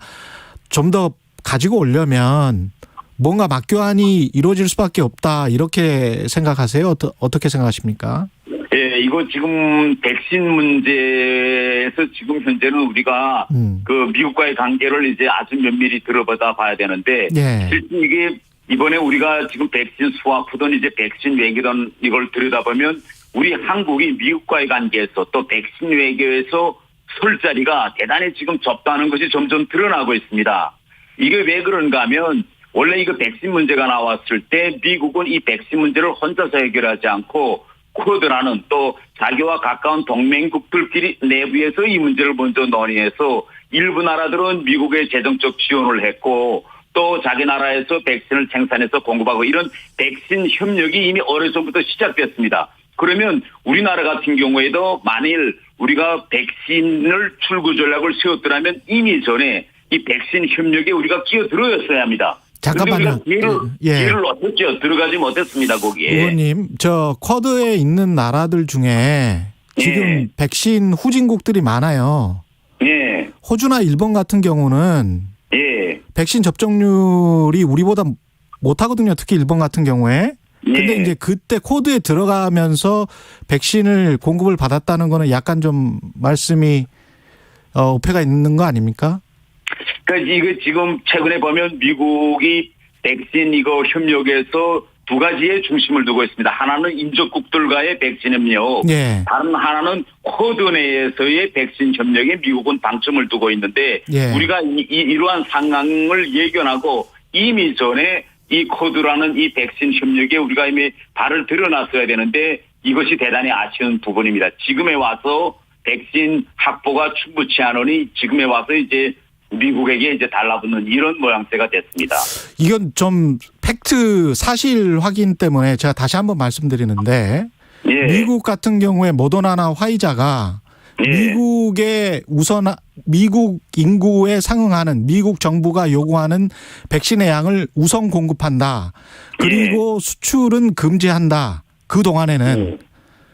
좀 더 가지고 오려면 뭔가 막교환이 이루어질 수밖에 없다 이렇게 생각하세요? 어떻게 생각하십니까? 예, 이거 지금 백신 문제에서 지금 현재는 우리가 그 미국과의 관계를 이제 아주 면밀히 들어보다 봐야 되는데 예. 실제 이게 이번에 우리가 지금 백신 스와프든 이제 백신 외교든 이걸 들여다보면 우리 한국이 미국과의 관계에서 또 백신 외교에서 설 자리가 대단히 지금 좁다는 것이 점점 드러나고 있습니다. 이게 왜 그런가 하면 원래 이거 백신 문제가 나왔을 때 미국은 이 백신 문제를 혼자서 해결하지 않고 쿼드라는 또 자기와 가까운 동맹국들끼리 내부에서 이 문제를 먼저 논의해서 일부 나라들은 미국의 재정적 지원을 했고 또 자기 나라에서 백신을 생산해서 공급하고 이런 백신 협력이 이미 오래전부터 시작됐습니다. 그러면 우리나라 같은 경우에도 만일 우리가 백신을 출구 전략을 세웠더라면 이미 전에 이 백신 협력에 우리가 끼어들어였어야 합니다. 잠깐만요. 기회를 놓쳤죠. 들어가지 못했습니다. 거기에. 의원님, 저 쿼드에 있는 나라들 중에 지금 예. 백신 후진국들이 많아요. 예. 호주나 일본 같은 경우는 예. 백신 접종률이 우리보다 못하거든요. 특히 일본 같은 경우에. 근데 예. 이제 그때 쿼드에 들어가면서 백신을 공급을 받았다는 거는 약간 좀 말씀이 오해가 있는 거 아닙니까? 그러니까 이거 지금 최근에 보면 미국이 백신 이거 협력에서 두 가지의 중심을 두고 있습니다. 하나는 인접국들과의 백신 협력, 예. 다른 하나는 쿼드 내에서의 백신 협력에 미국은 방점을 두고 있는데 예. 우리가 이러한 상황을 예견하고 이미 전에 이 쿼드라는 이 백신 협력에 우리가 이미 발을 들여놨어야 되는데 이것이 대단히 아쉬운 부분입니다. 지금에 와서 백신 확보가 충분치 않으니 지금에 와서 이제 미국에게 이제 달라붙는 이런 모양새가 됐습니다. 이건 좀 팩트 사실 확인 때문에 제가 다시 한번 말씀드리는데 예. 미국 같은 경우에 모더나나 화이자가 예. 미국 인구에 상응하는 미국 정부가 요구하는 백신의 양을 우선 공급한다. 그리고 수출은 금지한다. 그 동안에는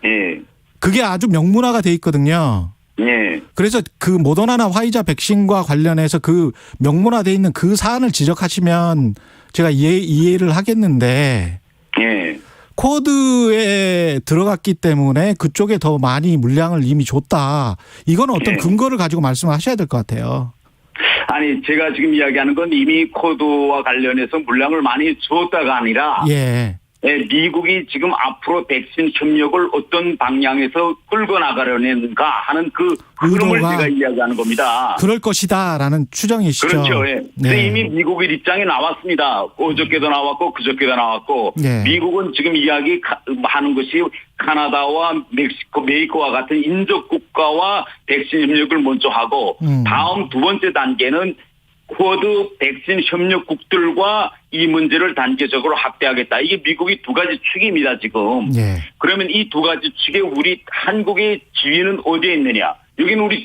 예. 그게 아주 명문화가 돼 있거든요. 예. 그래서 그 모더나나 화이자 백신과 관련해서 그 명문화돼 있는 그 사안을 지적하시면 제가 이해를 하겠는데 예. 쿼드에 들어갔기 때문에 그쪽에 더 많이 물량을 이미 줬다. 이건 어떤 예. 근거를 가지고 말씀하셔야 될 것 같아요. 아니 제가 지금 이야기하는 건 이미 쿼드와 관련해서 물량을 많이 줬다가 아니라 예. 미국이 지금 앞으로 백신 협력을 어떤 방향에서 끌고 나가려는가 하는 그 흐름을 의도가 제가 이야기하는 겁니다. 그럴 것이다라는 추정이시죠. 그렇죠. 예. 네. 이미 미국의 입장이 나왔습니다. 어저께도 나왔고 그저께도 나왔고 네. 미국은 지금 이야기하는 것이 카나다와 메xi코와 같은 인접 국가와 백신 협력을 먼저 하고 다음 두 번째 단계는 쿼드 백신 협력국들과 이 문제를 단계적으로 확대하겠다. 이게 미국이 두 가지 축입니다, 지금. 예. 그러면 이 두 가지 축에 우리 한국의 지위는 어디에 있느냐? 여기는 우리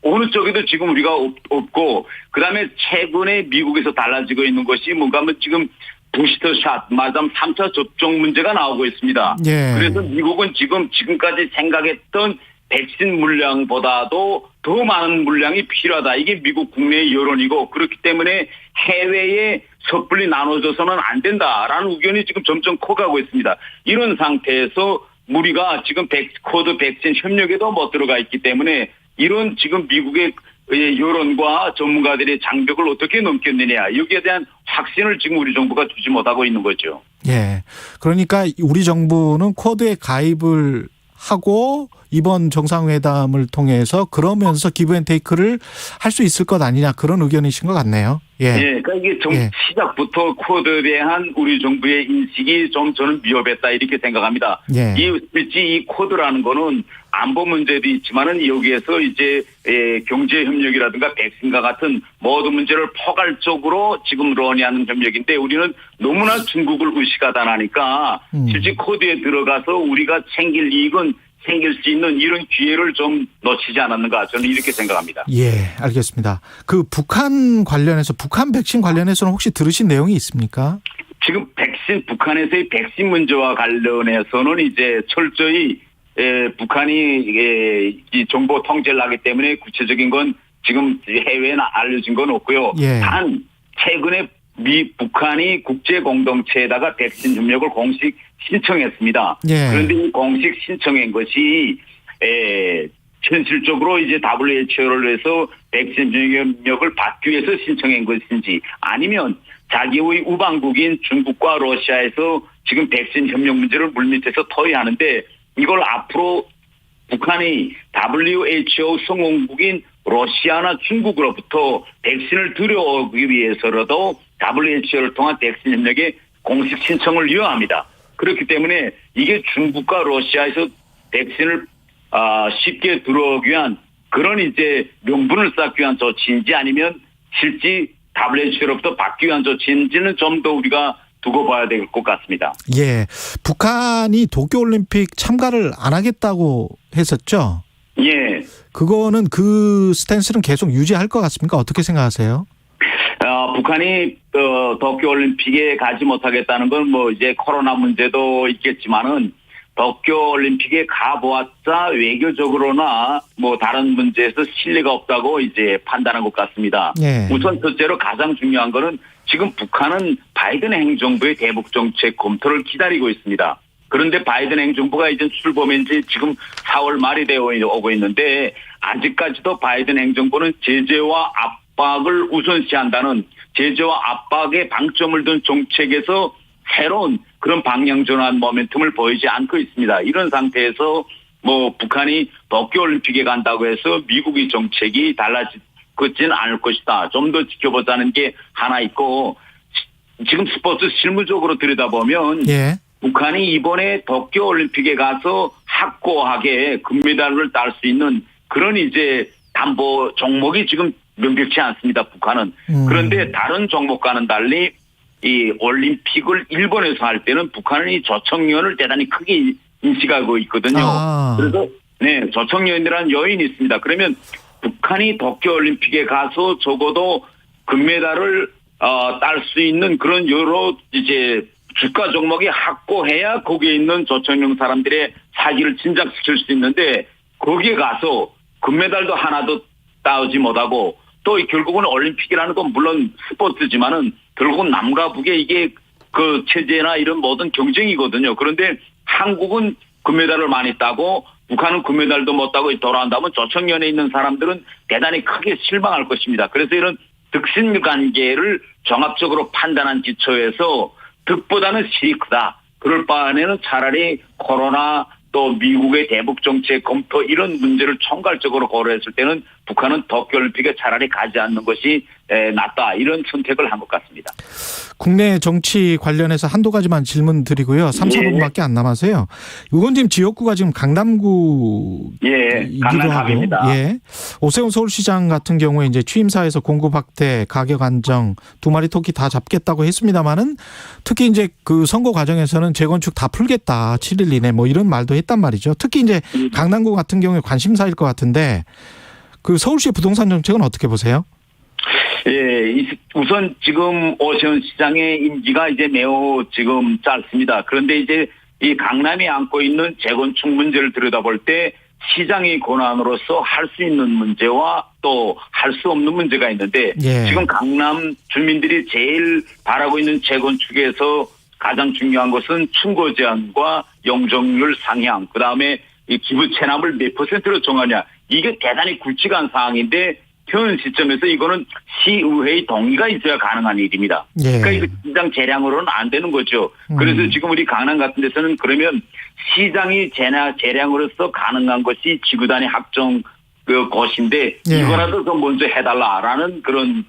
어느 쪽에도 지금 우리가 없고, 그 다음에 최근에 미국에서 달라지고 있는 것이 뭔가 하면 지금 부스터샷, 말하자면 3차 접종 문제가 나오고 있습니다. 예. 그래서 미국은 지금까지 생각했던 백신 물량보다도 더 많은 물량이 필요하다. 이게 미국 국내의 여론이고 그렇기 때문에 해외에 섣불리 나눠줘서는 안 된다라는 의견이 지금 점점 커가고 있습니다. 이런 상태에서 우리가 지금 코드 백신 협력에도 못 들어가 있기 때문에 이런 지금 미국의 여론과 전문가들의 장벽을 어떻게 넘겼느냐 여기에 대한 확신을 지금 우리 정부가 주지 못하고 있는 거죠. 예. 그러니까 우리 정부는 쿼드에 가입을 하고 이번 정상회담을 통해서 그러면서 기브앤테이크를 할 수 있을 것 아니냐 그런 의견이신 것 같네요. 예. 그러니까 이게 시작부터 쿼드에 대한 우리 정부의 인식이 좀 저는 미흡했다 이렇게 생각합니다. 예. 이 쿼드라는 거는 안보 문제도 있지만은 여기에서 이제 경제 협력이라든가 백신과 같은 모든 문제를 포괄적으로 지금 논의하는 협력인데 우리는 너무나 중국을 의식하다 나니까 실제 쿼드에 들어가서 우리가 챙길 이익은 생길 수 있는 이런 기회를 좀 놓치지 않았는가 저는 이렇게 생각합니다. 예, 알겠습니다. 그 북한 백신 관련해서는 혹시 들으신 내용이 있습니까? 지금 북한에서의 백신 문제와 관련해서는 이제 철저히 북한이 이 정보 통제를 하기 때문에 구체적인 건 지금 해외에 알려진 건 없고요. 예. 단 최근에 북한이 국제 공동체에다가 백신 협력을 공식 신청했습니다. 예. 그런데 이 공식 신청한 것이 현실적으로 이제 WHO를 해서 백신 협력을 받기 위해서 신청한 것인지 아니면 자기의 우방국인 중국과 러시아에서 지금 백신 협력 문제를 물밑에서 토의하는데 이걸 앞으로 북한이 WHO 성원국인 러시아나 중국으로부터 백신을 들여오기 위해서라도 WHO를 통한 백신 협력에 공식 신청을 요합니다. 그렇기 때문에 이게 중국과 러시아에서 백신을 쉽게 들어오기 위한 그런 이제 명분을 쌓기 위한 조치인지 아니면 실제 WHO로부터 받기 위한 조치인지는 좀 더 우리가 두고 봐야 될 것 같습니다. 예. 북한이 도쿄올림픽 참가를 안 하겠다고 했었죠? 예. 그거는 그 스탠스는 계속 유지할 것 같습니까? 어떻게 생각하세요? 북한이 도쿄올림픽에 가지 못하겠다는 건 뭐 이제 코로나 문제도 있겠지만은 도쿄올림픽에 가보았자 외교적으로나 뭐 다른 문제에서 신뢰가 없다고 이제 판단한 것 같습니다. 예. 우선 첫째로 가장 중요한 거는 지금 북한은 바이든 행정부의 대북 정책 검토를 기다리고 있습니다. 그런데 바이든 행정부가 이제 출범한 지 지금 4월 말이 되어 오고 있는데 아직까지도 바이든 행정부는 제재와 압박을 우선시한다는 제재와 압박에 방점을 둔 정책에서 새로운 그런 방향 전환 모멘텀을 보이지 않고 있습니다. 이런 상태에서 뭐 북한이 도쿄올림픽에 간다고 해서 미국의 정책이 달라지지는 않을 것이다. 좀 더 지켜보자는 게 하나 있고 지금 스포츠 실무적으로 들여다보면 예. 북한이 이번에 도쿄올림픽에 가서 확고하게 금메달을 딸 수 있는 그런 이제 담보 종목이 지금 명백치 않습니다. 북한은. 그런데 다른 종목과는 달리 이 올림픽을 일본에서 할 때는 북한은 이 조청위원을 대단히 크게 인식하고 있거든요. 그래서 조청위원이라는 요인이 있습니다. 그러면 북한이 도쿄올림픽에 가서 적어도 금메달을 딸 수 있는 그런 여러 이제 주가 종목이 확고해야 거기에 있는 조청용 사람들의 사기를 진작시킬 수 있는데 거기에 가서 금메달도 하나도 따오지 못하고 또 결국은 올림픽이라는 건 물론 스포츠지만은 결국은 남과 북의 이게 그 체제나 이런 모든 경쟁이거든요. 그런데 한국은 금메달을 많이 따고 북한은 금메달도 못 따고 돌아온다면 조청년에 있는 사람들은 대단히 크게 실망할 것입니다. 그래서 이런 득실 관계를 종합적으로 판단한 기초에서 득보다는 실이 크다. 그럴 바에는 차라리 코로나 또 미국의 대북 정책 검토 이런 문제를 총괄적으로 고려했을 때는 북한은 도쿄올림픽에 차라리 가지 않는 것이 낫다. 이런 선택을 한 것 같습니다. 국내 정치 관련해서 한두 가지만 질문 드리고요. 3, 4분밖에 안 남아서요. 의원님 지역구가 지금 강남구이기도 하고, 예. 오세훈 서울시장 같은 경우에 이제 취임사에서 공급 확대, 가격 안정, 두 마리 토끼 다 잡겠다고 했습니다만은 특히 이제 그 선거 과정에서는 재건축 다 풀겠다, 7일 이내 뭐 이런 말도 했단 말이죠. 특히 이제 강남구 같은 경우에 관심사일 것 같은데 그 서울시의 부동산 정책은 어떻게 보세요? 예, 우선 지금 오세훈 시장의 임기가 이제 매우 지금 짧습니다. 그런데 이제 이 강남이 안고 있는 재건축 문제를 들여다볼 때 시장의 권한으로서 할 수 있는 문제와 또 할 수 없는 문제가 있는데 예. 지금 강남 주민들이 제일 바라고 있는 재건축에서 가장 중요한 것은 충고 제한과 용적률 상향, 그다음에 이 기부 체납을 몇 %로 정하냐. 이게 대단히 굵직한 사항인데 현 시점에서 이거는 시의회의 동의가 있어야 가능한 일입니다. 예. 그러니까 이거 시장 재량으로는 안 되는 거죠. 그래서 지금 우리 강남 같은 데서는 그러면 시장이 재량으로서 가능한 것이 지구단위 확정 것인데 예. 이거라도 더 먼저 해달라라는 그런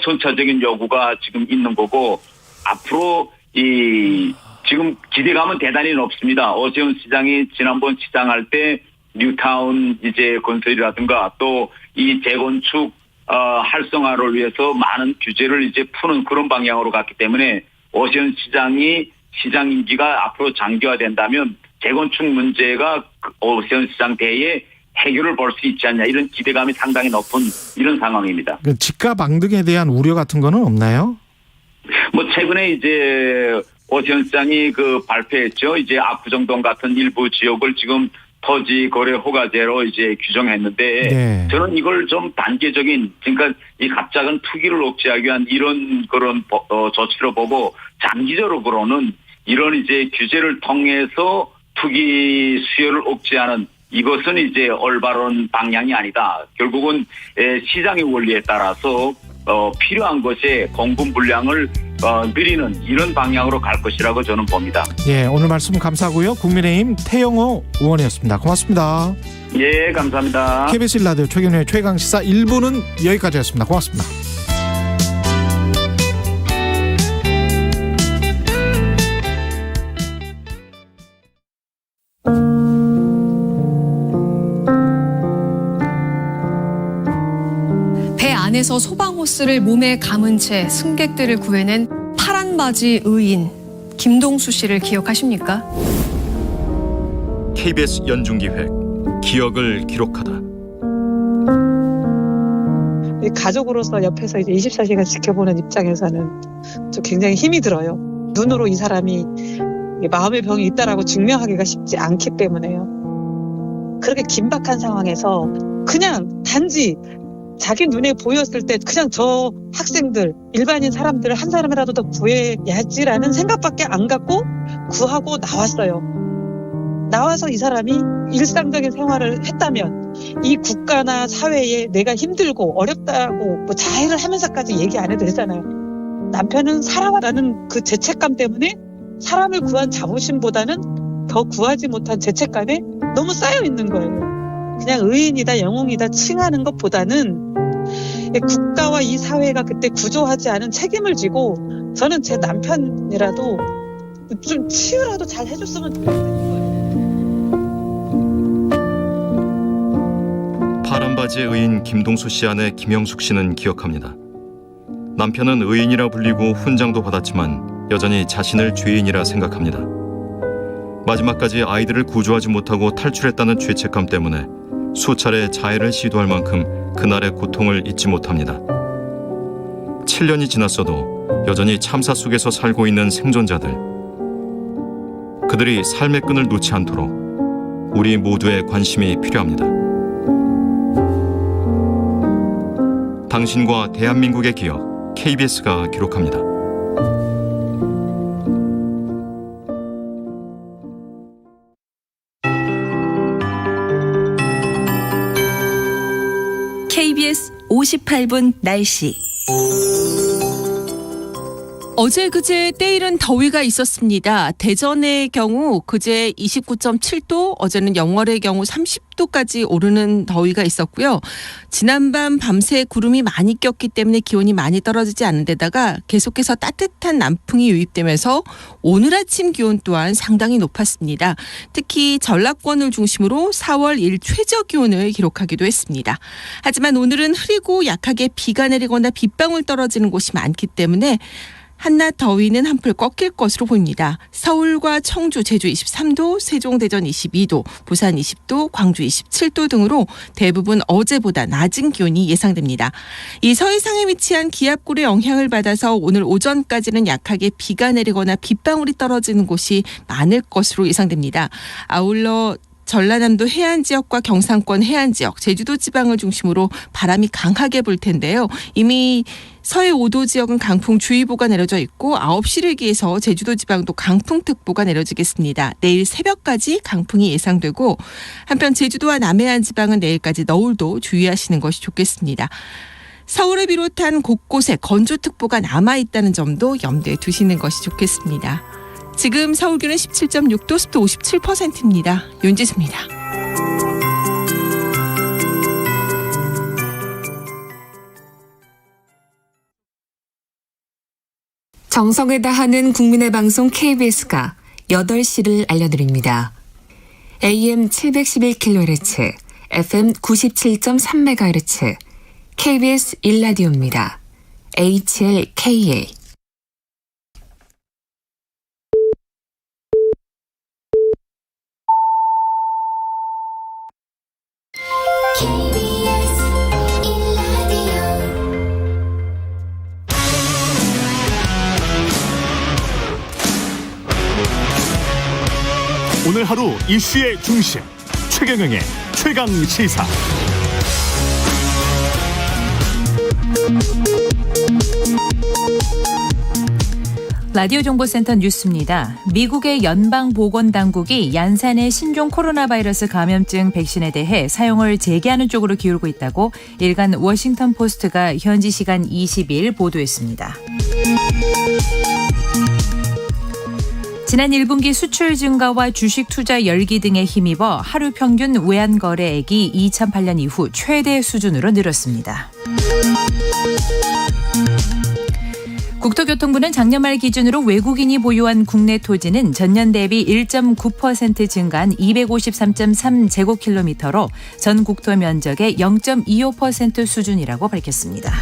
선차적인 요구가 지금 있는 거고 앞으로 이 지금 기대감은 대단히 높습니다. 오세훈 시장이 지난번 시장할 때 뉴타운 이제 건설이라든가 또 이 재건축 활성화를 위해서 많은 규제를 이제 푸는 그런 방향으로 갔기 때문에 오세훈 시장이 시장 임기가 앞으로 장기화된다면 재건축 문제가 오세훈 시장 대에 해결을 볼 수 있지 않냐 이런 기대감이 상당히 높은 이런 상황입니다. 그 집값 방등에 대한 우려 같은 거는 없나요? 뭐 최근에 이제 오세훈 시장이 발표했죠. 이제 압구정동 같은 일부 지역을 지금 토지 거래 허가제로 이제 규정했는데 네. 저는 이걸 좀 단계적인 그러니까 이 갑작은 투기를 억제하기 위한 이런 그런 조치로 보고 장기적으로는 이런 이제 규제를 통해서 투기 수요를 억제하는 이것은 이제 올바른 방향이 아니다. 결국은 시장의 원리에 따라서 필요한 것에 공급 물량을 늘리는 이런 방향으로 갈 것이라고 저는 봅니다. 예, 오늘 말씀 감사하고요. 국민의힘 태영호 의원이었습니다. 고맙습니다. 예, 감사합니다. KBS 1라디오 최경영의 최강시사 1부는 여기까지였습니다. 고맙습니다. 배 안에서 소방호스를 몸에 감은 채 승객들을 구해낸 파란 바지 의인 김동수 씨를 기억하십니까? KBS 연중기획 기억을 기록하다. 가족으로서 옆에서 이제 24시간 지켜보는 입장에서는 좀 굉장히 힘이 들어요. 눈으로 이 사람이 마음의 병이 있다라고 증명하기가 쉽지 않기 때문에요. 그렇게 긴박한 상황에서 그냥 단지 자기 눈에 보였을 때 그냥 저 학생들, 일반인 사람들을 한 사람이라도 더 구해야지라는 생각밖에 안 갖고 구하고 나왔어요. 나와서 이 사람이 일상적인 생활을 했다면 이 국가나 사회에 내가 힘들고 어렵다고 뭐 자해를 하면서까지 얘기 안 해도 되잖아요. 남편은 살아왔다는 그 죄책감 때문에 사람을 구한 자부심보다는 더 구하지 못한 죄책감에 너무 쌓여 있는 거예요. 그냥 의인이다 영웅이다 칭하는 것보다는 국가와 이 사회가 그때 구조하지 않은 책임을 지고 저는 제 남편이라도 좀 치유라도 잘 해줬으면 좋겠다는 거예요. 파란바지의 의인 김동수 씨 아내 김영숙 씨는 기억합니다. 남편은 의인이라 불리고 훈장도 받았지만 여전히 자신을 죄인이라 생각합니다. 마지막까지 아이들을 구조하지 못하고 탈출했다는 죄책감 때문에 수차례 자해를 시도할 만큼 그날의 고통을 잊지 못합니다. 7년이 지났어도 여전히 참사 속에서 살고 있는 생존자들. 그들이 삶의 끈을 놓지 않도록 우리 모두의 관심이 필요합니다. 당신과 대한민국의 기억, KBS가 기록합니다. KBS 58분 날씨. 어제 그제 때이른 더위가 있었습니다. 대전의 경우 그제 29.7도, 어제는 영월의 경우 30도까지 오르는 더위가 있었고요. 지난밤 밤새 구름이 많이 꼈기 때문에 기온이 많이 떨어지지 않은 데다가 계속해서 따뜻한 남풍이 유입되면서 오늘 아침 기온 또한 상당히 높았습니다. 특히 전라권을 중심으로 4월 1 최저 기온을 기록하기도 했습니다. 하지만 오늘은 흐리고 약하게 비가 내리거나 빗방울 떨어지는 곳이 많기 때문에 한낮 더위는 한풀 꺾일 것으로 보입니다. 서울과 청주, 제주 23도, 세종, 대전 22도, 부산 20도, 광주 27도 등으로 대부분 어제보다 낮은 기온이 예상됩니다. 이 서해상에 위치한 기압골의 영향을 받아서 오늘 오전까지는 약하게 비가 내리거나 빗방울이 떨어지는 곳이 많을 것으로 예상됩니다. 아울러 전라남도 해안 지역과 경상권 해안 지역, 제주도 지방을 중심으로 바람이 강하게 불 텐데요. 이미 서해 5도 지역은 강풍주의보가 내려져 있고 9시를 기해서 제주도 지방도 강풍특보가 내려지겠습니다. 내일 새벽까지 강풍이 예상되고 한편 제주도와 남해안 지방은 내일까지 너울도 주의하시는 것이 좋겠습니다. 서울을 비롯한 곳곳에 건조특보가 남아있다는 점도 염두에 두시는 것이 좋겠습니다. 지금 서울 기온은 17.6도, 습도 57%입니다. 윤지수입니다. 정성을 다하는 국민의 방송 KBS가 8시를 알려드립니다. AM 711kHz, FM 97.3MHz, KBS 1라디오입니다. HLKA. 오늘 하루 이슈의 중심, 최경영의 최강시사. 라디오 정보센터 뉴스입니다. 미국의 연방보건당국이 얀산의 신종 코로나 바이러스 감염증 백신에 대해 사용을 재개하는 쪽으로 기울고 있다고 일간 워싱턴 포스트가 현지 시간 20일 보도했습니다. 지난 1분기 수출 증가와 주식 투자 열기 등에 힘입어 하루 평균 외환 거래액이 2008년 이후 최대 수준으로 늘었습니다. 국토교통부는 작년 말 기준으로 외국인이 보유한 국내 토지는 전년 대비 1.9% 증가한 253.3제곱킬로미터로 전 국토 면적의 0.25% 수준이라고 밝혔습니다.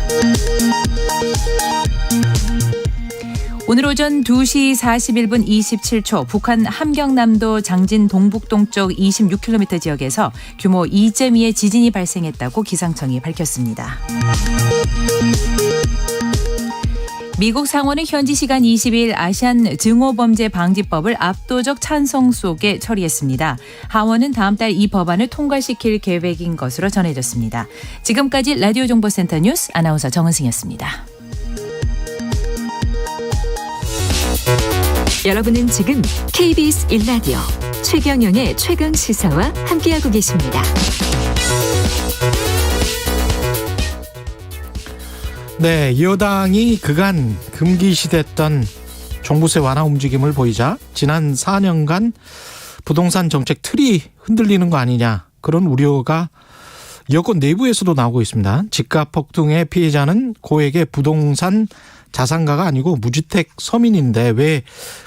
오늘 오전 2시 41분 27초 북한 함경남도 장진 동북동쪽 26km 지역에서 규모 2.2의 지진이 발생했다고 기상청이 밝혔습니다. 미국 상원은 현지 시간 20일 아시안 증오범죄 방지법을 압도적 찬성 속에 처리했습니다. 하원은 다음 달 이 법안을 통과시킬 계획인 것으로 전해졌습니다. 지금까지 라디오 정보센터 뉴스 아나운서 정은승이었습니다. 여러분은 지금 KBS 1라디오 최경영의 최강시사와 함께하고 계십니다. 네, 여당이 그간 금기시됐던 종부세 완화 움직임을 보이자 지난 4년간 부동산 정책 틀이 흔들리는 거 아니냐, 그런 우려가 여권 내부에서도 나오고 있습니다. 집값 폭등의 피해자는 고액의 부동산 자산가가 아니고 무주택 서민인데 왜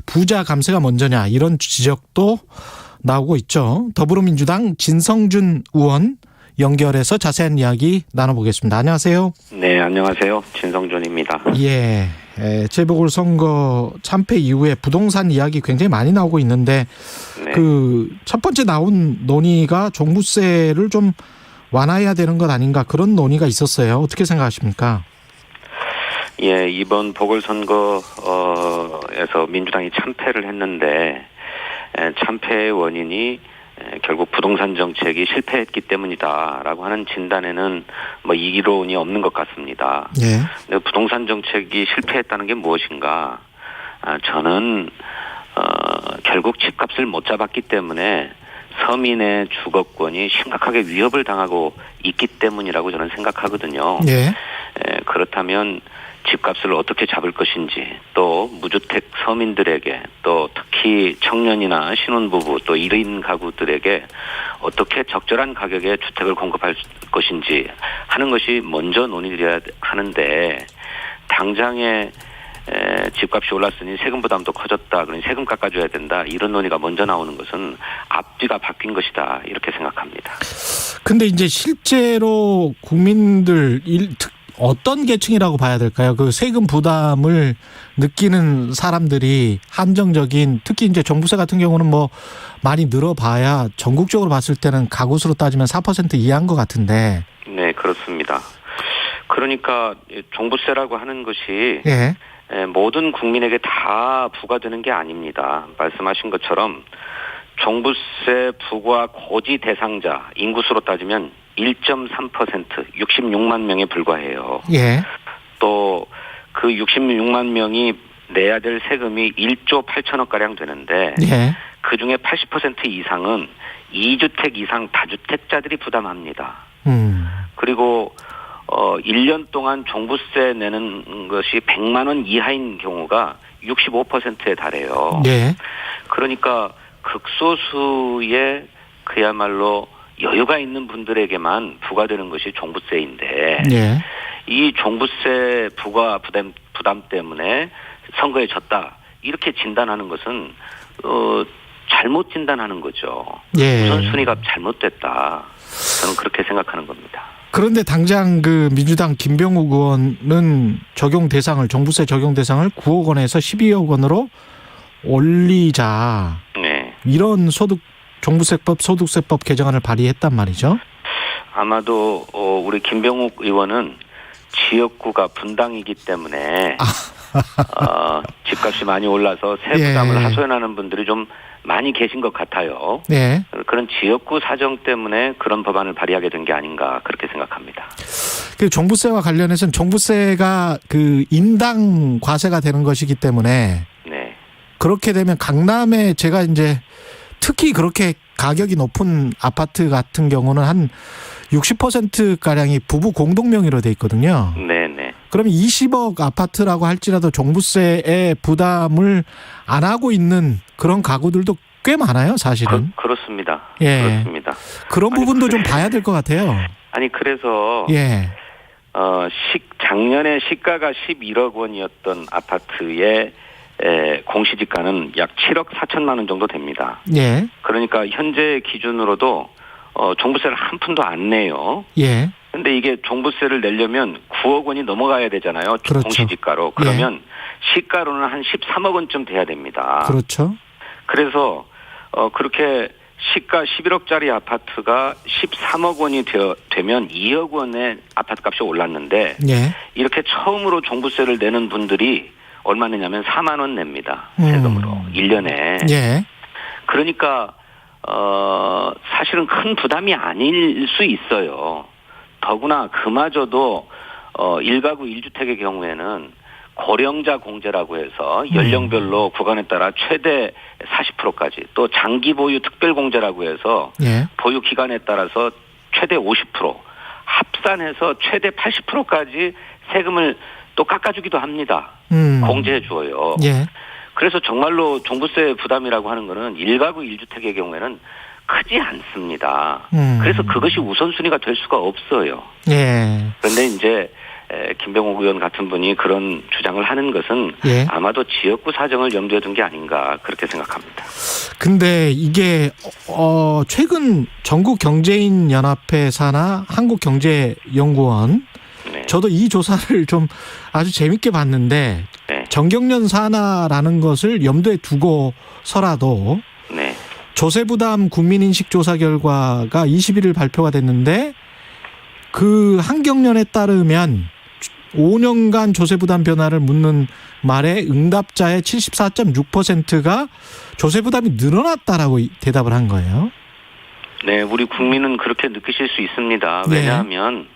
부자 감세가 먼저냐, 이런 지적도 나오고 있죠. 더불어민주당 진성준 의원 연결해서 자세한 이야기 나눠보겠습니다. 안녕하세요. 네, 안녕하세요. 진성준입니다. 예, 재보궐선거 참패 이후에 부동산 이야기 굉장히 많이 나오고 있는데 네. 그 첫 번째 나온 논의가 종부세를 좀 완화해야 되는 것 아닌가, 그런 논의가 있었어요. 어떻게 생각하십니까? 예, 이번 보궐선거에서 민주당이 참패를 했는데 참패의 원인이 결국 부동산 정책이 실패했기 때문이다라고 하는 진단에는 뭐 이론이 없는 것 같습니다. 예. 근데 부동산 정책이 실패했다는 게 무엇인가? 저는 결국 집값을 못 잡았기 때문에 서민의 주거권이 심각하게 위협을 당하고 있기 때문이라고 저는 생각하거든요. 예. 그렇다면 집값을 어떻게 잡을 것인지, 또 무주택 서민들에게, 또 특히 청년이나 신혼부부, 또 1인 가구들에게 어떻게 적절한 가격에 주택을 공급할 것인지 하는 것이 먼저 논의돼야 하는데, 당장에 집값이 올랐으니 세금 부담도 커졌다, 그러니 세금 깎아줘야 된다, 이런 논의가 먼저 나오는 것은 앞뒤가 바뀐 것이다, 이렇게 생각합니다. 근데 이제 실제로 국민들 어떤 계층이라고 봐야 될까요? 그 세금 부담을 느끼는 사람들이 한정적인, 특히 이제 종부세 같은 경우는 뭐 많이 늘어봐야 전국적으로 봤을 때는 가구수로 따지면 4% 이하인 것 같은데. 네, 그렇습니다. 그러니까 종부세라고 하는 것이 예. 모든 국민에게 다 부과되는 게 아닙니다. 말씀하신 것처럼 종부세 부과 고지 대상자 인구수로 따지면 1.3% 66만 명에 불과해요. 예. 또 그 66만 명이 내야 될 세금이 1조 8천억 가량 되는데 예. 그중에 80% 이상은 2주택 이상 다주택자들이 부담합니다. 그리고 1년 동안 종부세 내는 것이 100만 원 이하인 경우가 65%에 달해요. 예. 그러니까 극소수의 그야말로 여유가 있는 분들에게만 부과되는 것이 종부세인데 예. 이 종부세 부과 부담 때문에 선거에 졌다 이렇게 진단하는 것은 잘못 진단하는 거죠. 예. 우선순위가 잘못됐다. 저는 그렇게 생각하는 겁니다. 그런데 당장 그 민주당 김병욱 의원은 종부세 적용 대상을 9억 원에서 12억 원으로 올리자. 네. 이런 종부세법, 소득세법 개정안을 발의했단 말이죠. 아마도 우리 김병욱 의원은 지역구가 분당이기 때문에 집값이 많이 올라서 세부담을 예. 하소연하는 분들이 좀 많이 계신 것 같아요. 네. 그런 지역구 사정 때문에 그런 법안을 발의하게 된 게 아닌가 그렇게 생각합니다. 그 종부세와 관련해서는 종부세가 그 인당 과세가 되는 것이기 때문에 네. 그렇게 되면 강남에 제가 이제 특히 그렇게 가격이 높은 아파트 같은 경우는 한 60%가량이 부부 공동명의로 돼 있거든요. 네네. 그러면 20억 아파트라고 할지라도 종부세의 부담을 안 하고 있는 그런 가구들도 꽤 많아요, 사실은. 그렇습니다. 예. 그렇습니다. 그런 부분도 좀 봐야 될 것 같아요. 아니 그래서 예. 작년에 시가가 11억 원이었던 아파트의 공시지가는 약 7억 4천만 원 정도 됩니다. 예. 그러니까 현재 기준으로도 종부세를 한 푼도 안 내요. 예. 근데 이게 종부세를 내려면 9억 원이 넘어가야 되잖아요. 그렇죠. 공시지가로. 그러면 시가로는 한 13억 원쯤 돼야 됩니다. 그렇죠. 그래서 그렇게 시가 11억짜리 아파트가 13억 원이 되면 2억 원의 아파트 값이 올랐는데 예. 이렇게 처음으로 종부세를 내는 분들이 얼마 내냐면 4만 원 냅니다. 세금으로. 1년에. 예. 그러니까 사실은 큰 부담이 아닐 수 있어요. 더구나 그마저도 1가구 1주택의 경우에는 고령자 공제라고 해서 연령별로 구간에 따라 최대 40%까지 또 장기 보유 특별 공제라고 해서 예. 보유 기간에 따라서 최대 50% 합산해서 최대 80%까지 세금을 또 깎아주기도 합니다. 공제해 주어요. 예. 그래서 정말로 종부세 부담이라고 하는 거는 1가구 1주택의 경우에는 크지 않습니다. 그래서 그것이 우선순위가 될 수가 없어요. 예. 그런데 이제 김병욱 의원 같은 분이 그런 주장을 하는 것은 예. 아마도 지역구 사정을 염두에 둔 게 아닌가 그렇게 생각합니다. 근데 이게 최근 전국경제인연합회 산하 한국경제연구원 네. 저도 이 조사를 좀 아주 재밌게 봤는데 네. 정경련 산하라는 것을 염두에 두고서라도 네. 조세부담 국민인식 조사 결과가 21일 발표가 됐는데 그 한경련에 따르면 5년간 조세부담 변화를 묻는 말에 응답자의 74.6%가 조세부담이 늘어났다라고 대답을 한 거예요. 네, 우리 국민은 그렇게 느끼실 수 있습니다. 왜냐하면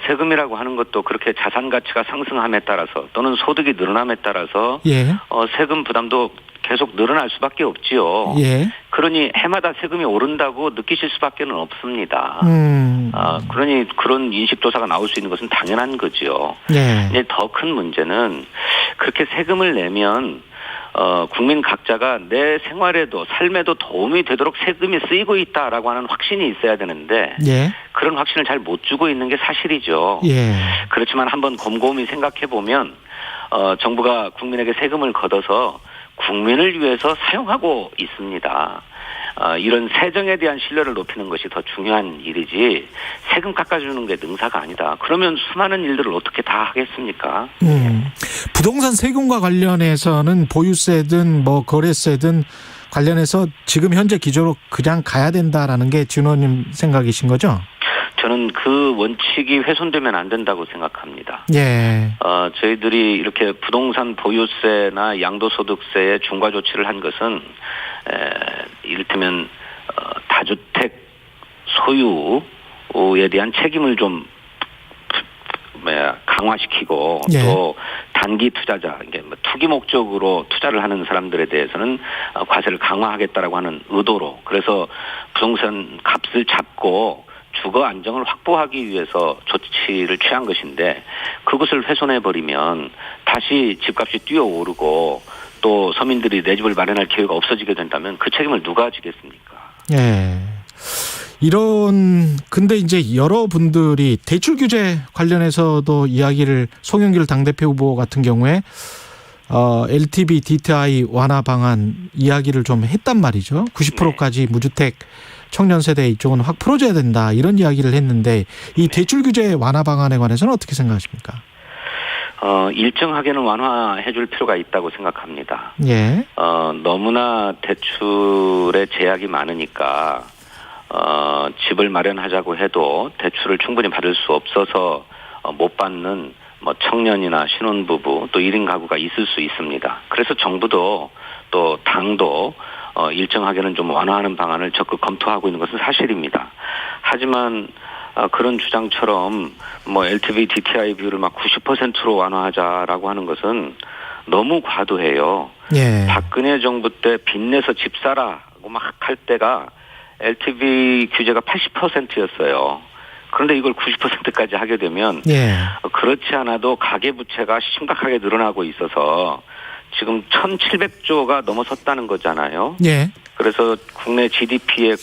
세금이라고 하는 것도 그렇게 자산 가치가 상승함에 따라서 또는 소득이 늘어남에 따라서 예. 세금 부담도 계속 늘어날 수밖에 없지요. 예. 그러니 해마다 세금이 오른다고 느끼실 수밖에 없습니다. 그러니 그런 인식조사가 나올 수 있는 것은 당연한 거죠. 예. 더 큰 문제는 그렇게 세금을 내면 국민 각자가 내 생활에도 삶에도 도움이 되도록 세금이 쓰이고 있다라고 하는 확신이 있어야 되는데 예. 그런 확신을 잘 못 주고 있는 게 사실이죠. 예. 그렇지만 한번 곰곰이 생각해 보면 정부가 국민에게 세금을 걷어서 국민을 위해서 사용하고 있습니다. 이런 세정에 대한 신뢰를 높이는 것이 더 중요한 일이지 세금 깎아주는 게 능사가 아니다. 그러면 수많은 일들을 어떻게 다 하겠습니까? 부동산 세금과 관련해서는 보유세든 뭐 거래세든 관련해서 지금 현재 기조로 그냥 가야 된다라는 게 진 의원님 생각이신 거죠? 저는 그 원칙이 훼손되면 안 된다고 생각합니다. 예. 저희들이 이렇게 부동산 보유세나 양도소득세에 중과 조치를 한 것은 이를테면 다주택 소유에 대한 책임을 좀 강화시키고 예. 또 단기 투자자, 이게 투기 목적으로 투자를 하는 사람들에 대해서는 과세를 강화하겠다라고 하는 의도로 그래서 부동산 값을 잡고 주거 안정을 확보하기 위해서 조치를 취한 것인데 그것을 훼손해버리면 다시 집값이 뛰어오르고 또 서민들이 내 집을 마련할 기회가 없어지게 된다면 그 책임을 누가 지겠습니까? 예. 근데 이제 여러분들이 대출 규제 관련해서도 이야기를 송영길 당대표 후보 같은 경우에 LTV DTI 완화 방안 이야기를 좀 했단 말이죠. 90%까지 무주택 청년 세대 이쪽은 확 풀어줘야 된다 이런 이야기를 했는데 이 대출 규제 완화 방안에 관해서는 어떻게 생각하십니까? 일정하게는 완화해 줄 필요가 있다고 생각합니다. 예. 너무나 대출에 제약이 많으니까 집을 마련하자고 해도 대출을 충분히 받을 수 없어서 못 받는 뭐 청년이나 신혼부부 또 1인 가구가 있을 수 있습니다. 그래서 정부도 또 당도 일정하게는 좀 완화하는 방안을 적극 검토하고 있는 것은 사실입니다. 하지만 그런 주장처럼 뭐 LTV DTI 비율을 막 90%로 완화하자라고 하는 것은 너무 과도해요. 예. 박근혜 정부 때 빚내서 집 사라고 막 할 때가 LTV 규제가 80%였어요. 그런데 이걸 90%까지 하게 되면 예. 그렇지 않아도 가계부채가 심각하게 늘어나고 있어서 지금 1,700조가 넘어섰다는 거잖아요. 예. 그래서 국내 GDP의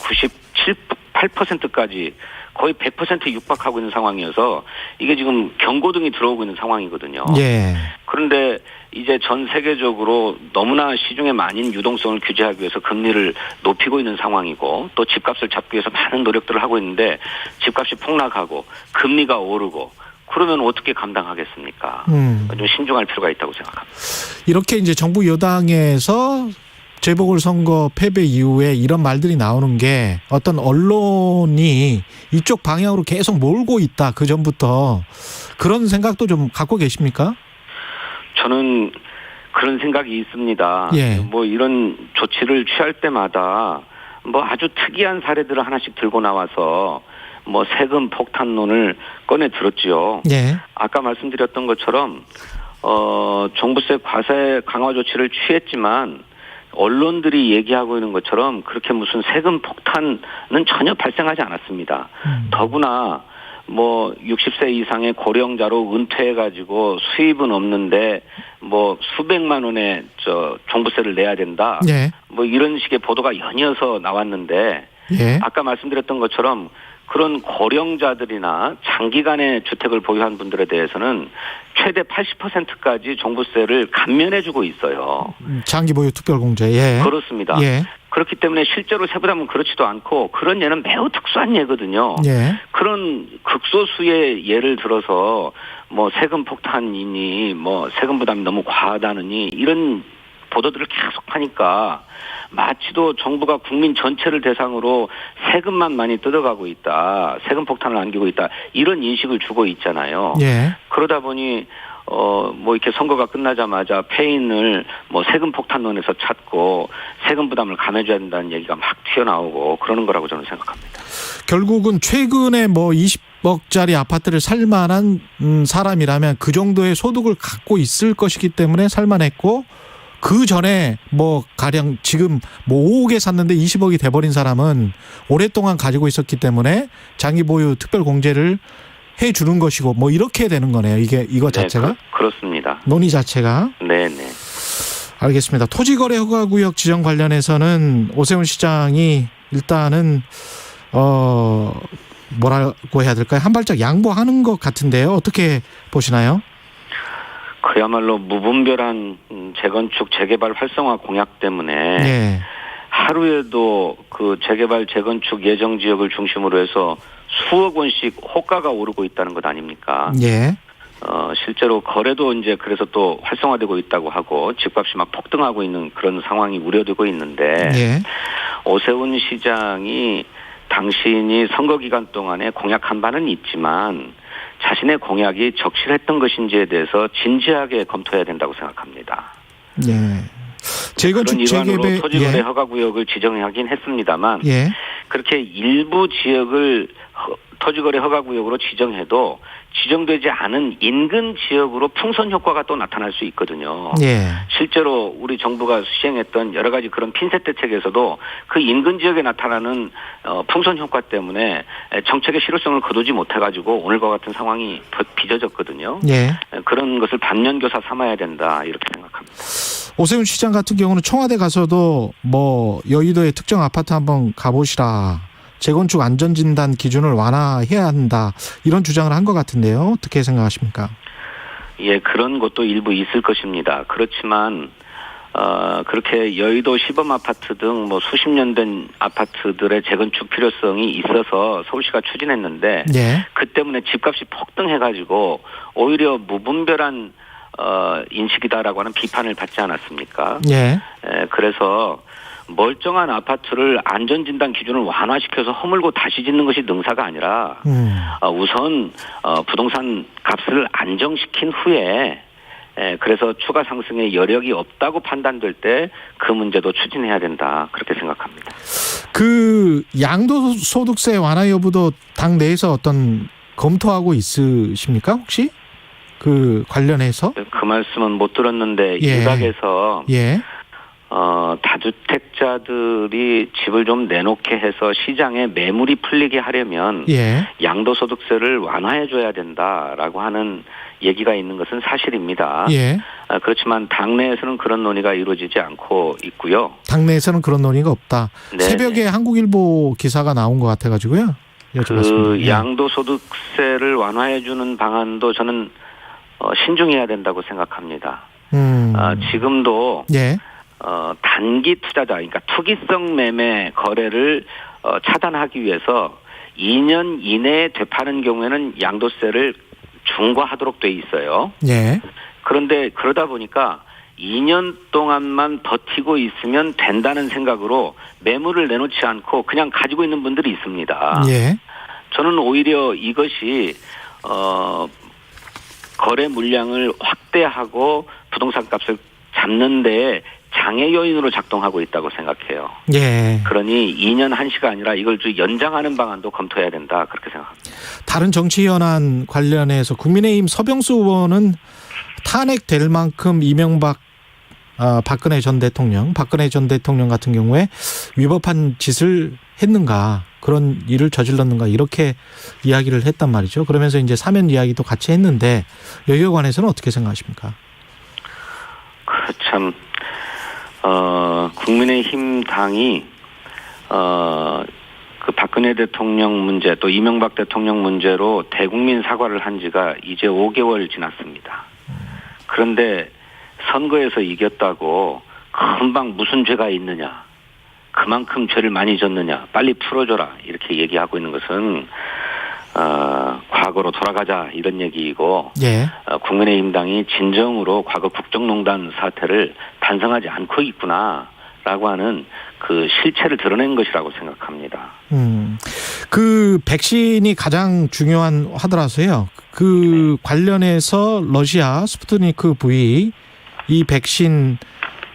98%까지 거의 100% 육박하고 있는 상황이어서 이게 지금 경고등이 들어오고 있는 상황이거든요. 예. 그런데 이제 전 세계적으로 너무나 시중에 많은 유동성을 규제하기 위해서 금리를 높이고 있는 상황이고 또 집값을 잡기 위해서 많은 노력들을 하고 있는데 집값이 폭락하고 금리가 오르고 그러면 어떻게 감당하겠습니까? 좀 신중할 필요가 있다고 생각합니다. 이렇게 이제 정부 여당에서 재보궐선거 패배 이후에 이런 말들이 나오는 게 어떤 언론이 이쪽 방향으로 계속 몰고 있다. 그 전부터 그런 생각도 좀 갖고 계십니까? 저는 그런 생각이 있습니다. 예. 뭐 이런 조치를 취할 때마다 뭐 아주 특이한 사례들을 하나씩 들고 나와서 뭐 세금 폭탄론을 꺼내 들었지요. 예. 아까 말씀드렸던 것처럼 종부세 과세 강화 조치를 취했지만 언론들이 얘기하고 있는 것처럼 그렇게 무슨 세금 폭탄은 전혀 발생하지 않았습니다. 더구나 뭐 60세 이상의 고령자로 은퇴해가지고 수입은 없는데 뭐 수백만 원의 종부세를 내야 된다. 예. 뭐 이런 식의 보도가 연이어서 나왔는데 예. 아까 말씀드렸던 것처럼 그런 고령자들이나 장기간의 주택을 보유한 분들에 대해서는 최대 80%까지 종부세를 감면해주고 있어요. 장기 보유 특별공제. 예. 그렇습니다. 예. 그렇기 때문에 실제로 세부담은 그렇지도 않고 그런 예는 매우 특수한 예거든요. 예. 그런 극소수의 예를 들어서 뭐 세금 폭탄이니 뭐 세금 부담이 너무 과하다느니 이런 보도들을 계속 하니까 마치도 정부가 국민 전체를 대상으로 세금만 많이 뜯어가고 있다. 세금 폭탄을 안기고 있다. 이런 인식을 주고 있잖아요. 예. 그러다 보니 뭐 이렇게 선거가 끝나자마자 패인을 뭐 세금 폭탄론에서 찾고 세금 부담을 감해줘야 된다는 얘기가 막 튀어나오고 그러는 거라고 저는 생각합니다. 결국은 최근에 뭐 20억짜리 아파트를 살 만한 사람이라면 그 정도의 소득을 갖고 있을 것이기 때문에 살만했고 그 전에 뭐 가령 지금 뭐 5억에 샀는데 20억이 돼버린 사람은 오랫동안 가지고 있었기 때문에 장기 보유 특별 공제를 해 주는 것이고 뭐 이렇게 되는 거네요. 이거 자체가. 네, 그렇습니다. 논의 자체가. 네네. 알겠습니다. 토지거래 허가구역 지정 관련해서는 오세훈 시장이 일단은 뭐라고 해야 될까요? 한 발짝 양보하는 것 같은데요. 어떻게 보시나요? 그야말로 무분별한 재건축 재개발 활성화 공약 때문에 네. 하루에도 그 재개발 재건축 예정 지역을 중심으로 해서 수억 원씩 호가가 오르고 있다는 것 아닙니까? 예. 실제로 거래도 이제 그래서 또 활성화되고 있다고 하고 집값이 막 폭등하고 있는 그런 상황이 우려되고 있는데 예. 오세훈 시장이 당신이 선거 기간 동안에 공약한 바는 있지만 자신의 공약이 적실했던 것인지에 대해서 진지하게 검토해야 된다고 생각합니다. 예. 그런 일환으로 토지거래 허가구역을 지정하긴 했습니다만 예. 그렇게 일부 지역을 토지거래 허가구역으로 지정해도 지정되지 않은 인근 지역으로 풍선 효과가 또 나타날 수 있거든요. 예. 실제로 우리 정부가 시행했던 여러 가지 그런 핀셋 대책에서도 그 인근 지역에 나타나는 풍선 효과 때문에 정책의 실효성을 거두지 못해가지고 오늘과 같은 상황이 빚어졌거든요. 예. 그런 것을 반면교사 삼아야 된다 이렇게 생각합니다. 오세훈 시장 같은 경우는 청와대 가서도 뭐 여의도의 특정 아파트 한번 가보시라. 재건축 안전진단 기준을 완화해야 한다. 이런 주장을 한 것 같은데요. 어떻게 생각하십니까? 예, 그런 것도 일부 있을 것입니다. 그렇지만 그렇게 여의도 시범 아파트 등 뭐 수십 년 된 아파트들의 재건축 필요성이 있어서 서울시가 추진했는데 예. 그 때문에 집값이 폭등해가지고 오히려 무분별한 인식이다라고 하는 비판을 받지 않았습니까? 예. 그래서 멀쩡한 아파트를 안전진단 기준을 완화시켜서 허물고 다시 짓는 것이 능사가 아니라 우선 부동산 값을 안정시킨 후에 그래서 추가 상승의 여력이 없다고 판단될 때 그 문제도 추진해야 된다 그렇게 생각합니다. 그 양도소득세 완화 여부도 당 내에서 어떤 검토하고 있으십니까 혹시? 그 관련해서? 그 말씀은 못 들었는데 예. 일각에서 예. 다주택자들이 집을 좀 내놓게 해서 시장에 매물이 풀리게 하려면 예. 양도소득세를 완화해줘야 된다라고 하는 얘기가 있는 것은 사실입니다. 예. 그렇지만 당내에서는 그런 논의가 이루어지지 않고 있고요. 당내에서는 그런 논의가 없다. 네네. 새벽에 한국일보 기사가 나온 것 같아가지고요. 그 양도소득세를 완화해주는 방안도 저는 신중해야 된다고 생각합니다. 지금도 예. 단기 투자자, 그러니까 투기성 매매 거래를 차단하기 위해서 2년 이내에 되파는 경우에는 양도세를 중과하도록 돼 있어요. 예. 그런데 그러다 보니까 2년 동안만 버티고 있으면 된다는 생각으로 매물을 내놓지 않고 그냥 가지고 있는 분들이 있습니다. 예. 저는 오히려 이것이 거래 물량을 확대하고 부동산 값을 잡는 데 장애 요인으로 작동하고 있다고 생각해요. 예. 그러니 2년 한시가 아니라 이걸 좀 연장하는 방안도 검토해야 된다 그렇게 생각합니다. 다른 정치 현안 관련해서 국민의힘 서병수 의원은 탄핵될 만큼 이명박 박근혜 전 대통령 같은 경우에 위법한 짓을 했는가, 그런 일을 저질렀는가 이렇게 이야기를 했단 말이죠. 그러면서 이제 사면 이야기도 같이 했는데 여기에 관해서는 어떻게 생각하십니까? 참 국민의힘 당이 그 박근혜 대통령 문제 또 이명박 대통령 문제로 대국민 사과를 한 지가 이제 5개월 지났습니다. 그런데 선거에서 이겼다고 금방 무슨 죄가 있느냐, 그만큼 죄를 많이 졌느냐, 빨리 풀어줘라 이렇게 얘기하고 있는 것은 과거로 돌아가자 이런 얘기이고, 예. 국민의힘 당이 진정으로 과거 국정농단 사태를 반성하지 않고 있구나라고 하는 그 실체를 드러낸 것이라고 생각합니다. 그 백신이 가장 중요한 하더라서요. 그 관련해서 러시아 스푸트니크 V 이 백신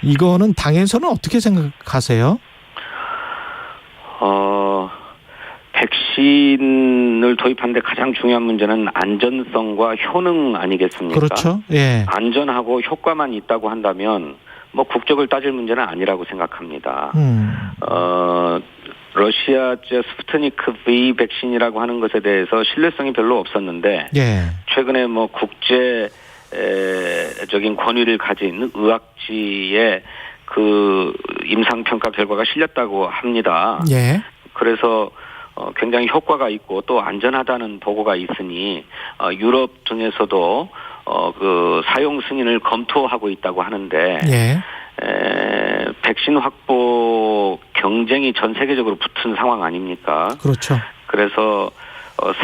이거는 당에서는 어떻게 생각하세요? 백신을 도입하는데 가장 중요한 문제는 안전성과 효능 아니겠습니까? 그렇죠. 예. 안전하고 효과만 있다고 한다면 뭐 국적을 따질 문제는 아니라고 생각합니다. 러시아제 스푸트니크 V 백신이라고 하는 것에 대해서 신뢰성이 별로 없었는데 예. 최근에 뭐 국제적인 권위를 가진 의학지의 그 임상평가 결과가 실렸다고 합니다. 예. 그래서 굉장히 효과가 있고 또 안전하다는 보고가 있으니 유럽 등에서도 그 사용 승인을 검토하고 있다고 하는데 예. 백신 확보 경쟁이 전 세계적으로 붙은 상황 아닙니까? 그렇죠. 그래서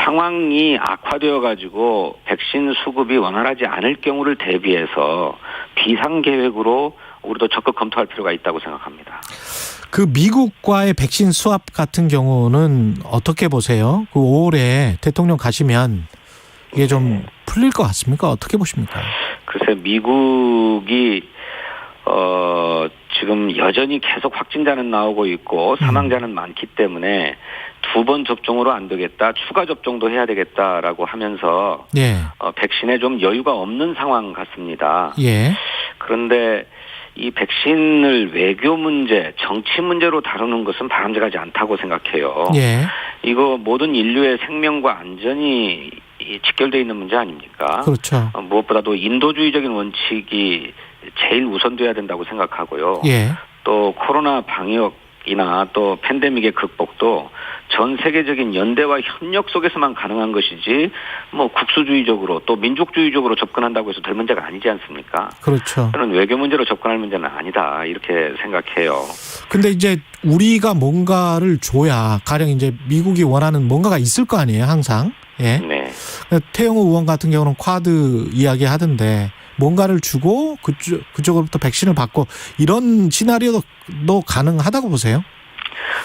상황이 악화되어 가지고 백신 수급이 원활하지 않을 경우를 대비해서 비상 계획으로 우리도 적극 검토할 필요가 있다고 생각합니다. 그 미국과의 백신 수합 같은 경우는 어떻게 보세요? 그 5월에 대통령 가시면 이게 좀 풀릴 것 같습니까? 어떻게 보십니까? 글쎄 미국이 지금 여전히 계속 확진자는 나오고 있고 사망자는 많기 때문에 2번 접종으로 안 되겠다, 추가 접종도 해야 되겠다라고 하면서 예. 백신에 좀 여유가 없는 상황 같습니다. 예. 그런데 이 백신을 외교 문제, 정치 문제로 다루는 것은 바람직하지 않다고 생각해요. 예. 이거 모든 인류의 생명과 안전이 직결되어 있는 문제 아닙니까? 그렇죠. 무엇보다도 인도주의적인 원칙이 제일 우선돼야 된다고 생각하고요. 예. 또 코로나 방역이나 또 팬데믹의 극복도 전 세계적인 연대와 협력 속에서만 가능한 것이지 뭐 국수주의적으로 또 민족주의적으로 접근한다고 해서 될 문제가 아니지 않습니까? 그렇죠. 저는 외교 문제로 접근할 문제는 아니다 이렇게 생각해요. 근데 이제 우리가 뭔가를 줘야 가령 이제 미국이 원하는 뭔가가 있을 거 아니에요, 항상. 예. 네. 태영호 의원 같은 경우는 쿼드 이야기 하던데 뭔가를 주고 그쪽으로부터 백신을 받고 이런 시나리오도 가능하다고 보세요?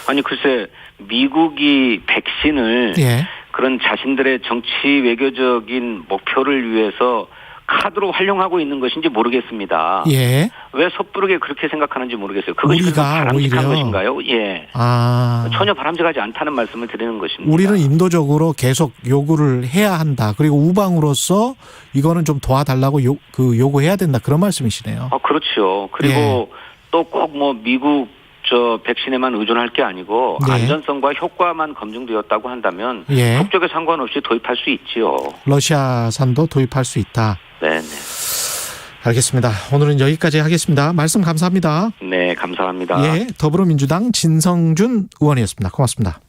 아니 글쎄 미국이 백신을 예. 그런 자신들의 정치 외교적인 목표를 위해서 카드로 활용하고 있는 것인지 모르겠습니다. 예. 왜 섣부르게 그렇게 생각하는지 모르겠어요. 그것이 우리가 바람직한 오히려. 것인가요? 예. 전혀 바람직하지 않다는 말씀을 드리는 것입니다. 우리는 인도적으로 계속 요구를 해야 한다. 그리고 우방으로서 이거는 좀 도와달라고 요구해야 된다. 그런 말씀이시네요. 그렇죠. 그리고 또 꼭 뭐 미국 백신에만 의존할 게 아니고 네. 안전성과 효과만 검증되었다고 한다면 예. 국적에 상관없이 도입할 수 있지요. 러시아산도 도입할 수 있다. 네. 알겠습니다. 오늘은 여기까지 하겠습니다. 말씀 감사합니다. 네, 감사합니다. 예, 더불어민주당 진성준 의원이었습니다. 고맙습니다.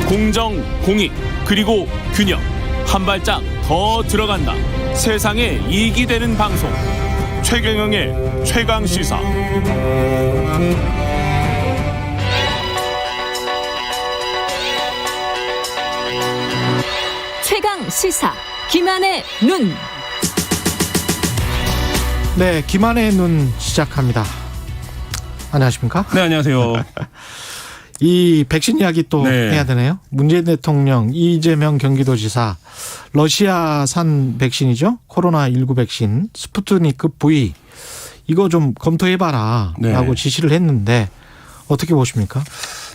공정, 공익, 그리고 균형. 한 발짝 더 들어간다. 세상에 이익이 되는 방송. 최경영의 최강시사. 최강시사 김한의 눈. 네, 김한의 눈 시작합니다. 안녕하십니까? 네, 안녕하세요. 이 백신 이야기 또 해야 되네요. 문재인 대통령, 이재명 경기도지사, 러시아산 백신이죠. 코로나19 백신, 스푸트니크 V. 이거 좀 검토해봐라 라고 지시를 했는데 어떻게 보십니까?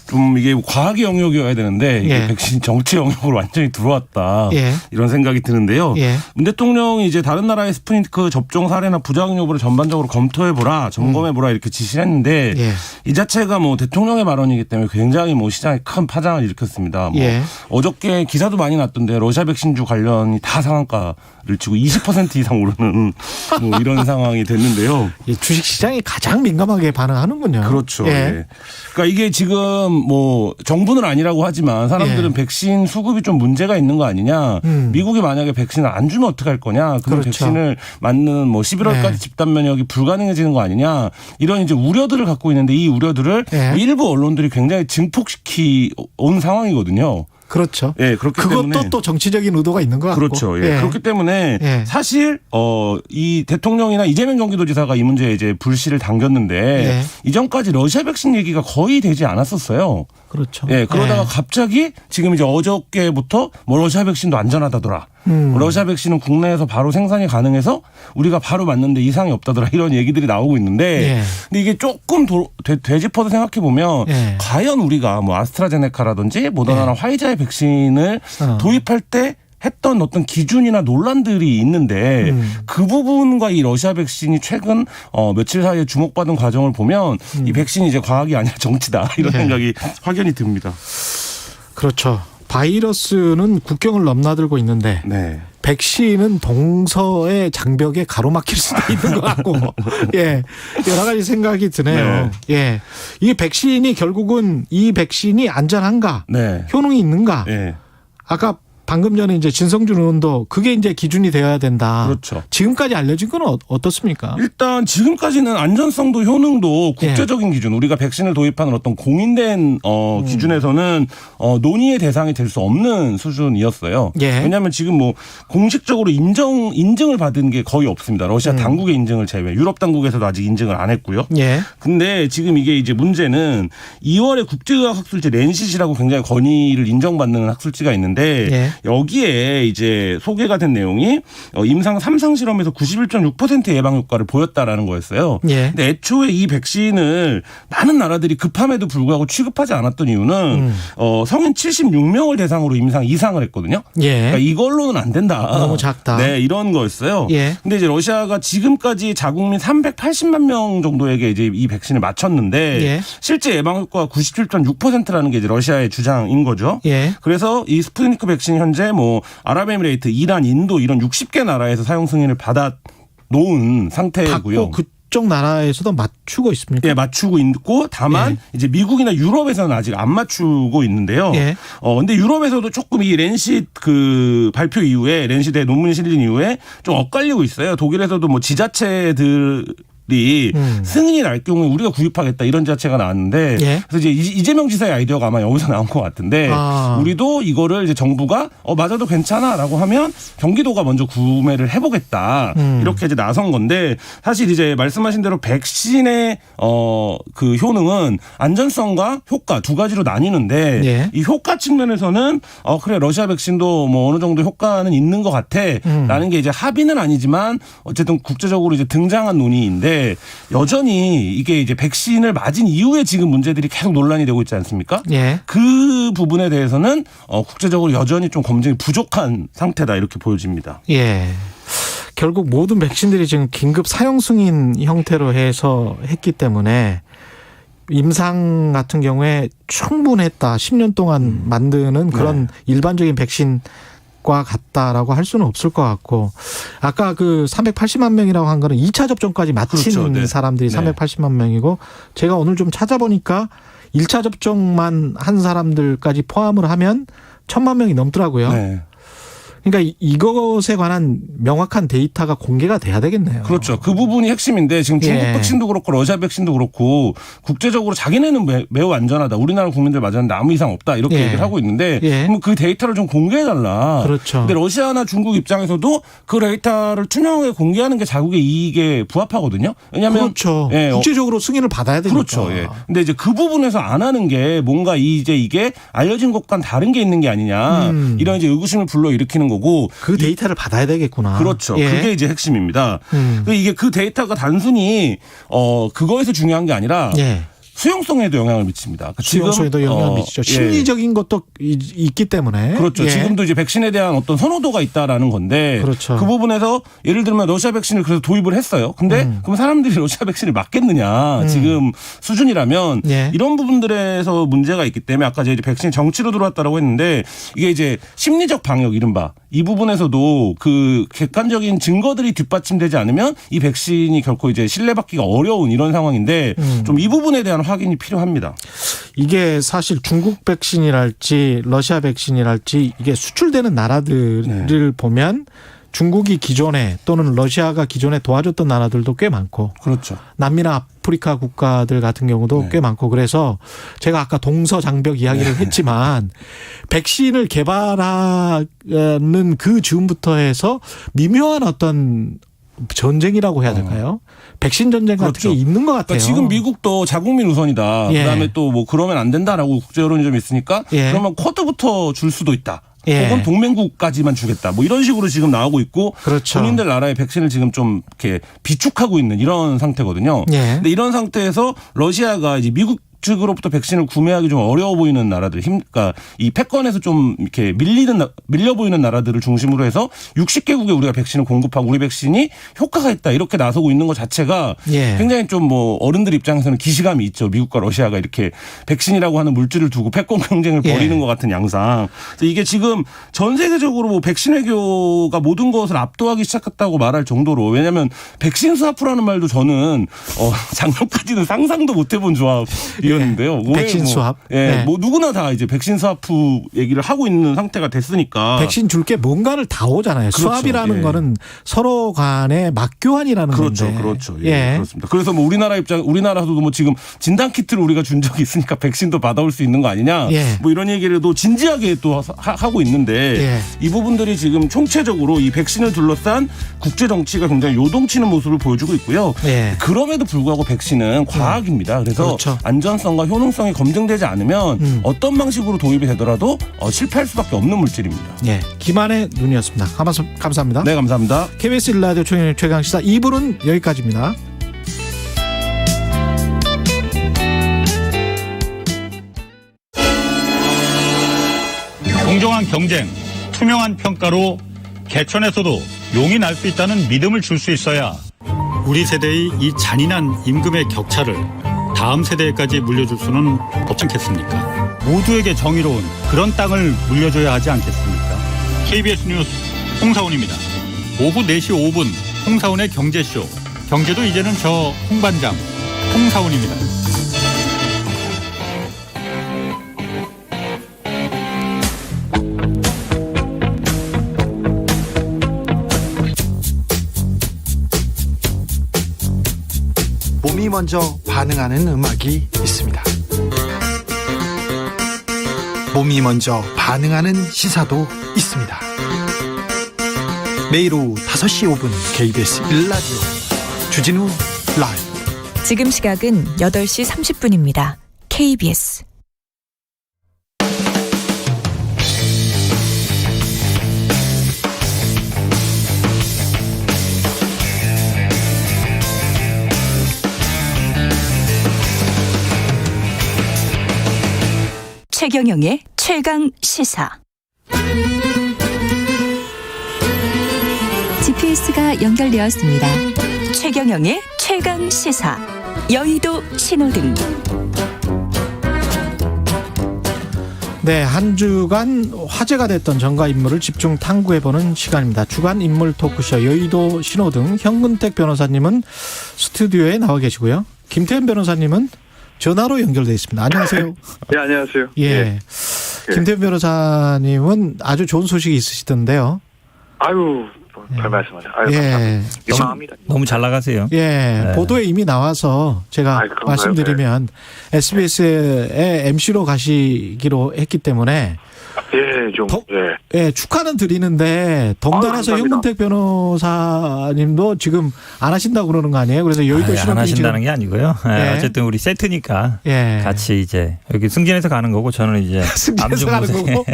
좀 이게 과학의 영역이어야 되는데 이게 백신 정치 영역으로 완전히 들어왔다 이런 생각이 드는데요. 문 대통령이 이제 다른 나라의 스푸트니크 접종 사례나 부작용 여부를 전반적으로 검토해보라, 점검해보라 이렇게 지시를 했는데 이 자체가 뭐 대통령의 발언이기 때문에 굉장히 뭐 시장에 큰 파장을 일으켰습니다. 뭐 어저께 기사도 많이 났던데 러시아 백신주 관련이 다 상한가를 치고 20% 이상 오르는 뭐 이런 상황이 됐는데요. 주식 시장이 가장 민감하게 반응하는군요. 그렇죠. 그러니까 이게 지금 뭐 정부는 아니라고 하지만 사람들은 백신 수급이 좀 문제가 있는 거 아니냐. 미국이 만약에 백신을 안 주면 어떡할 거냐. 그럼 백신을 맞는 뭐 11월까지 집단 면역이 불가능해지는 거 아니냐. 이런 이제 우려들을 갖고 있는데 이 우려들을 일부 언론들이 굉장히 증폭시키 온 상황이거든요. 그렇죠. 예, 그렇기 때문에 그것도 또 정치적인 의도가 있는 것 같고. 그렇죠. 예. 그렇기 때문에 사실 이 대통령이나 이재명 경기도지사가 이 문제에 이제 불씨를 당겼는데 이전까지 러시아 백신 얘기가 거의 되지 않았었어요. 그렇죠. 예, 그러다가 갑자기 지금 이제 어저께부터 뭐 러시아 백신도 안전하다더라. 러시아 백신은 국내에서 바로 생산이 가능해서 우리가 바로 맞는데 이상이 없다더라 이런 얘기들이 나오고 있는데 근데 이게 조금 되짚어서 생각해 보면 과연 우리가 뭐 아스트라제네카라든지 모더나나 화이자의 백신을 도입할 때 했던 어떤 기준이나 논란들이 있는데 그 부분과 이 러시아 백신이 최근 며칠 사이에 주목받은 과정을 보면 이 백신이 이제 과학이 아니라 정치다 이런 생각이 확연히 듭니다. 그렇죠. 바이러스는 국경을 넘나들고 있는데 백신은 동서의 장벽에 가로막힐 수도 있는 것 같고 여러 가지 생각이 드네요. 이 백신이 결국은 이 백신이 안전한가 효능이 있는가 아까 방금 전에 이제 진성준 의원도 그게 이제 기준이 되어야 된다. 그렇죠. 지금까지 알려진 건 어떻습니까? 일단 지금까지는 안전성도 효능도 국제적인 기준, 우리가 백신을 도입하는 어떤 공인된 기준에서는 논의의 대상이 될 수 없는 수준이었어요. 왜냐하면 지금 뭐 공식적으로 인증을 받은 게 거의 없습니다. 러시아 당국의 인증을 제외. 유럽 당국에서도 아직 인증을 안 했고요. 근데 지금 이게 이제 문제는 2월에 국제의학 학술지 렌시시라고 굉장히 권위를 인정받는 학술지가 있는데 여기에 이제 소개가 된 내용이 임상 3상 실험에서 91.6% 예방 효과를 보였다라는 거였어요. 근데 애초에 이 백신을 많은 나라들이 급함에도 불구하고 취급하지 않았던 이유는 성인 76명을 대상으로 임상 2상을 했거든요. 그러니까 이걸로는 안 된다. 너무 작다. 네, 이런 거였어요. 근데 이제 러시아가 지금까지 자국민 380만 명 정도에게 이제 이 백신을 맞췄는데 실제 예방 효과가 97.6%라는 게 이제 러시아의 주장인 거죠. 그래서 이 스푸트니크 백신 현재 뭐 아랍에미레이트, 이란, 인도 이런 60개 나라에서 사용 승인을 받아 놓은 상태고요. 그쪽 나라에서도 맞추고 있습니까? 네, 맞추고 있고 다만 이제 미국이나 유럽에서는 아직 안 맞추고 있는데요. 근데 유럽에서도 조금 이 렌시드 그 발표 이후에 렌시드에 논문이 실린 이후에 좀 엇갈리고 있어요. 독일에서도 뭐 지자체들 승인이 날 경우에 우리가 구입하겠다 이런 자체가 나왔는데 그래서 이제 이재명 지사의 아이디어가 아마 여기서 나온 것 같은데 우리도 이거를 이제 정부가 맞아도 괜찮아라고 하면 경기도가 먼저 구매를 해보겠다 이렇게 이제 나선 건데 사실 이제 말씀하신 대로 백신의 그 효능은 안전성과 효과 두 가지로 나뉘는데 이 효과 측면에서는 그래 러시아 백신도 뭐 어느 정도 효과는 있는 것 같아라는 게 이제 합의는 아니지만 어쨌든 국제적으로 이제 등장한 논의인데. 여전히 이게 이제 백신을 맞은 이후에 지금 문제들이 계속 논란이 되고 있지 않습니까? 그 부분에 대해서는 국제적으로 여전히 좀 검증이 부족한 상태다 이렇게 보여집니다. 결국 모든 백신들이 지금 긴급 사용 승인 형태로 해서 했기 때문에 임상 같은 경우에 충분했다. 10년 동안 만드는 그런 일반적인 백신 과 같다라고 할 수는 없을 것 같고 아까 그 380만 명이라고 한 거는 2차 접종까지 마친 사람들이 380만 명이고 제가 오늘 좀 찾아보니까 1차 접종만 한 사람들까지 포함을 하면 1,000만 명이 넘더라고요. 그러니까 이것에 관한 명확한 데이터가 공개가 돼야 되겠네요. 그렇죠. 그 부분이 핵심인데 지금 중국 백신도 그렇고 러시아 백신도 그렇고 국제적으로 자기네는 매우 안전하다. 우리나라 국민들 맞았는데 아무 이상 없다. 이렇게 얘기를 하고 있는데 그럼 그 데이터를 좀 공개해달라. 그렇죠. 근데 러시아나 중국 입장에서도 그 데이터를 투명하게 공개하는 게 자국의 이익에 부합하거든요. 왜냐하면 그렇죠. 국제적으로 승인을 받아야 되니까. 그렇죠. 근데 이제 그 부분에서 안 하는 게 뭔가 이제 이게 알려진 것과는 다른 게 있는 게 아니냐. 이런 이제 의구심을 불러일으키는 거고. 그 데이터를 받아야 되겠구나. 그렇죠. 그게 이제 핵심입니다. 이게 그 데이터가 단순히 그거에서 중요한 게 아니라 수용성에도 영향을 미칩니다. 수용성에도 영향을 미치죠. 심리적인 것도 있기 때문에. 그렇죠. 지금도 이제 백신에 대한 어떤 선호도가 있다라는 건데 그 부분에서 예를 들면 러시아 백신을 그래서 도입을 했어요. 근데 그럼 사람들이 러시아 백신을 맞겠느냐 지금 수준이라면 이런 부분들에서 문제가 있기 때문에 아까 이제 백신이 정치로 들어왔다라고 했는데 이게 이제 심리적 방역 이른바 이 부분에서도 그 객관적인 증거들이 뒷받침되지 않으면 이 백신이 결코 이제 신뢰받기가 어려운 이런 상황인데 좀 이 부분에 대한 확인이 필요합니다. 이게 사실 중국 백신이랄지 러시아 백신이랄지 이게 수출되는 나라들을 보면 중국이 기존에 또는 러시아가 기존에 도와줬던 나라들도 꽤 많고 그렇죠. 남미나 아프리카 국가들 같은 경우도 꽤 많고 그래서 제가 아까 동서장벽 이야기를 했지만 백신을 개발하는 그 즈음부터 해서 미묘한 어떤 전쟁이라고 해야 될까요? 백신 전쟁 같은 게 있는 것 같아요. 그러니까 지금 미국도 자국민 우선이다. 그다음에 또 뭐 그러면 안 된다라고 국제 여론이 좀 있으니까 그러면 쿼드부터 줄 수도 있다. 혹은 동맹국까지만 주겠다. 뭐 이런 식으로 지금 나오고 있고 본인들 나라의 백신을 지금 좀 이렇게 비축하고 있는 이런 상태거든요. 근데 이런 상태에서 러시아가 이제 미국 측으로부터 백신을 구매하기 좀 어려워 보이는 나라들, 그러니까 이 패권에서 좀 이렇게 밀려 보이는 나라들을 중심으로 해서 60개국에 우리가 백신을 공급하고 우리 백신이 효과가 있다 이렇게 나서고 있는 것 자체가 굉장히 좀 뭐 어른들 입장에서는 기시감이 있죠. 미국과 러시아가 이렇게 백신이라고 하는 물질을 두고 패권 경쟁을 벌이는 것 같은 양상. 그래서 이게 지금 전 세계적으로 뭐 백신 외교가 모든 것을 압도하기 시작했다고 말할 정도로 왜냐하면 백신 스와프라는 말도 저는 작년까지는 상상도 못 해본 조합. 이었는데요. 백신 수합. 예, 뭐 누구나 다 이제 백신 수합 후 얘기를 하고 있는 상태가 됐으니까. 백신 줄 게 뭔가를 다 오잖아요. 그렇죠. 수합이라는 거는 서로 간의 맞교환이라는 건데. 그렇죠. 예, 그렇습니다. 그래서 뭐 우리나라도 뭐 지금 진단 키트를 우리가 준 적이 있으니까 백신도 받아올 수 있는 거 아니냐. 뭐 이런 얘기를 또 진지하게 또 하고 있는데 이 부분들이 지금 총체적으로 이 백신을 둘러싼 국제 정치가 굉장히 요동치는 모습을 보여주고 있고요. 그럼에도 불구하고 백신은 과학입니다. 그래서 그렇죠. 안전성과 효능성이 검증되지 않으면 어떤 방식으로 도입이 되더라도 실패할 수밖에 없는 물질입니다. 예, 김한의 눈이었습니다. 감사합니다. 네, 감사합니다. KBS 1라디오 최강시사 2부는 여기까지입니다. 공정한 경쟁, 투명한 평가로 개천에서도 용이 날 수 있다는 믿음을 줄 수 있어야 우리 세대의 이 잔인한 임금의 격차를 다음 세대까지 물려줄 수는 없지 않겠습니까? 모두에게 정의로운 그런 땅을 물려줘야 하지 않겠습니까? KBS 뉴스 홍사훈입니다. 오후 4시 5분 홍사훈의 경제쇼. 경제도 이제는 저 홍반장 홍사훈입니다. 몸이 먼저 반응하는 음악이 있습니다. 몸이 먼저 반응하는 시사도 있습니다. 매일 오후 5시 5분 KBS 1라디오 주진우 라이브. 지금 시각은 8시 30분입니다. KBS 최경영의 최강 시사. GPS가 연결되었습니다. 최경영의 최강 시사. 여의도 신호등. 네, 한 주간 화제가 됐던 전가 인물을 집중 탐구해보는 시간입니다. 주간 인물 토크쇼 여의도 신호등. 현근택 변호사님은 스튜디오에 나와 계시고요. 김태현 변호사님은 전화로 연결돼 있습니다. 안녕하세요. 네, 안녕하세요. 예. 김태현 변호사님은 아주 좋은 소식이 있으시던데요. 아유, 별 말씀하세요. 아유, 감사합니다. 영광합니다. 너무 잘 나가세요. 예. 네. 보도에 이미 나와서 제가 말씀드리면 SBS에 MC로 가시기로 했기 때문에 축하는 드리는데 덩달아서 현근택 변호사님도 지금 안 하신다고 그러는 거 아니에요? 그래서 여의도 안 하신다는 게 아니고요. 어쨌든 우리 세트니까 같이 이제 여기 승진해서 가는 거고 저는 이제 승진해서 가는 거고.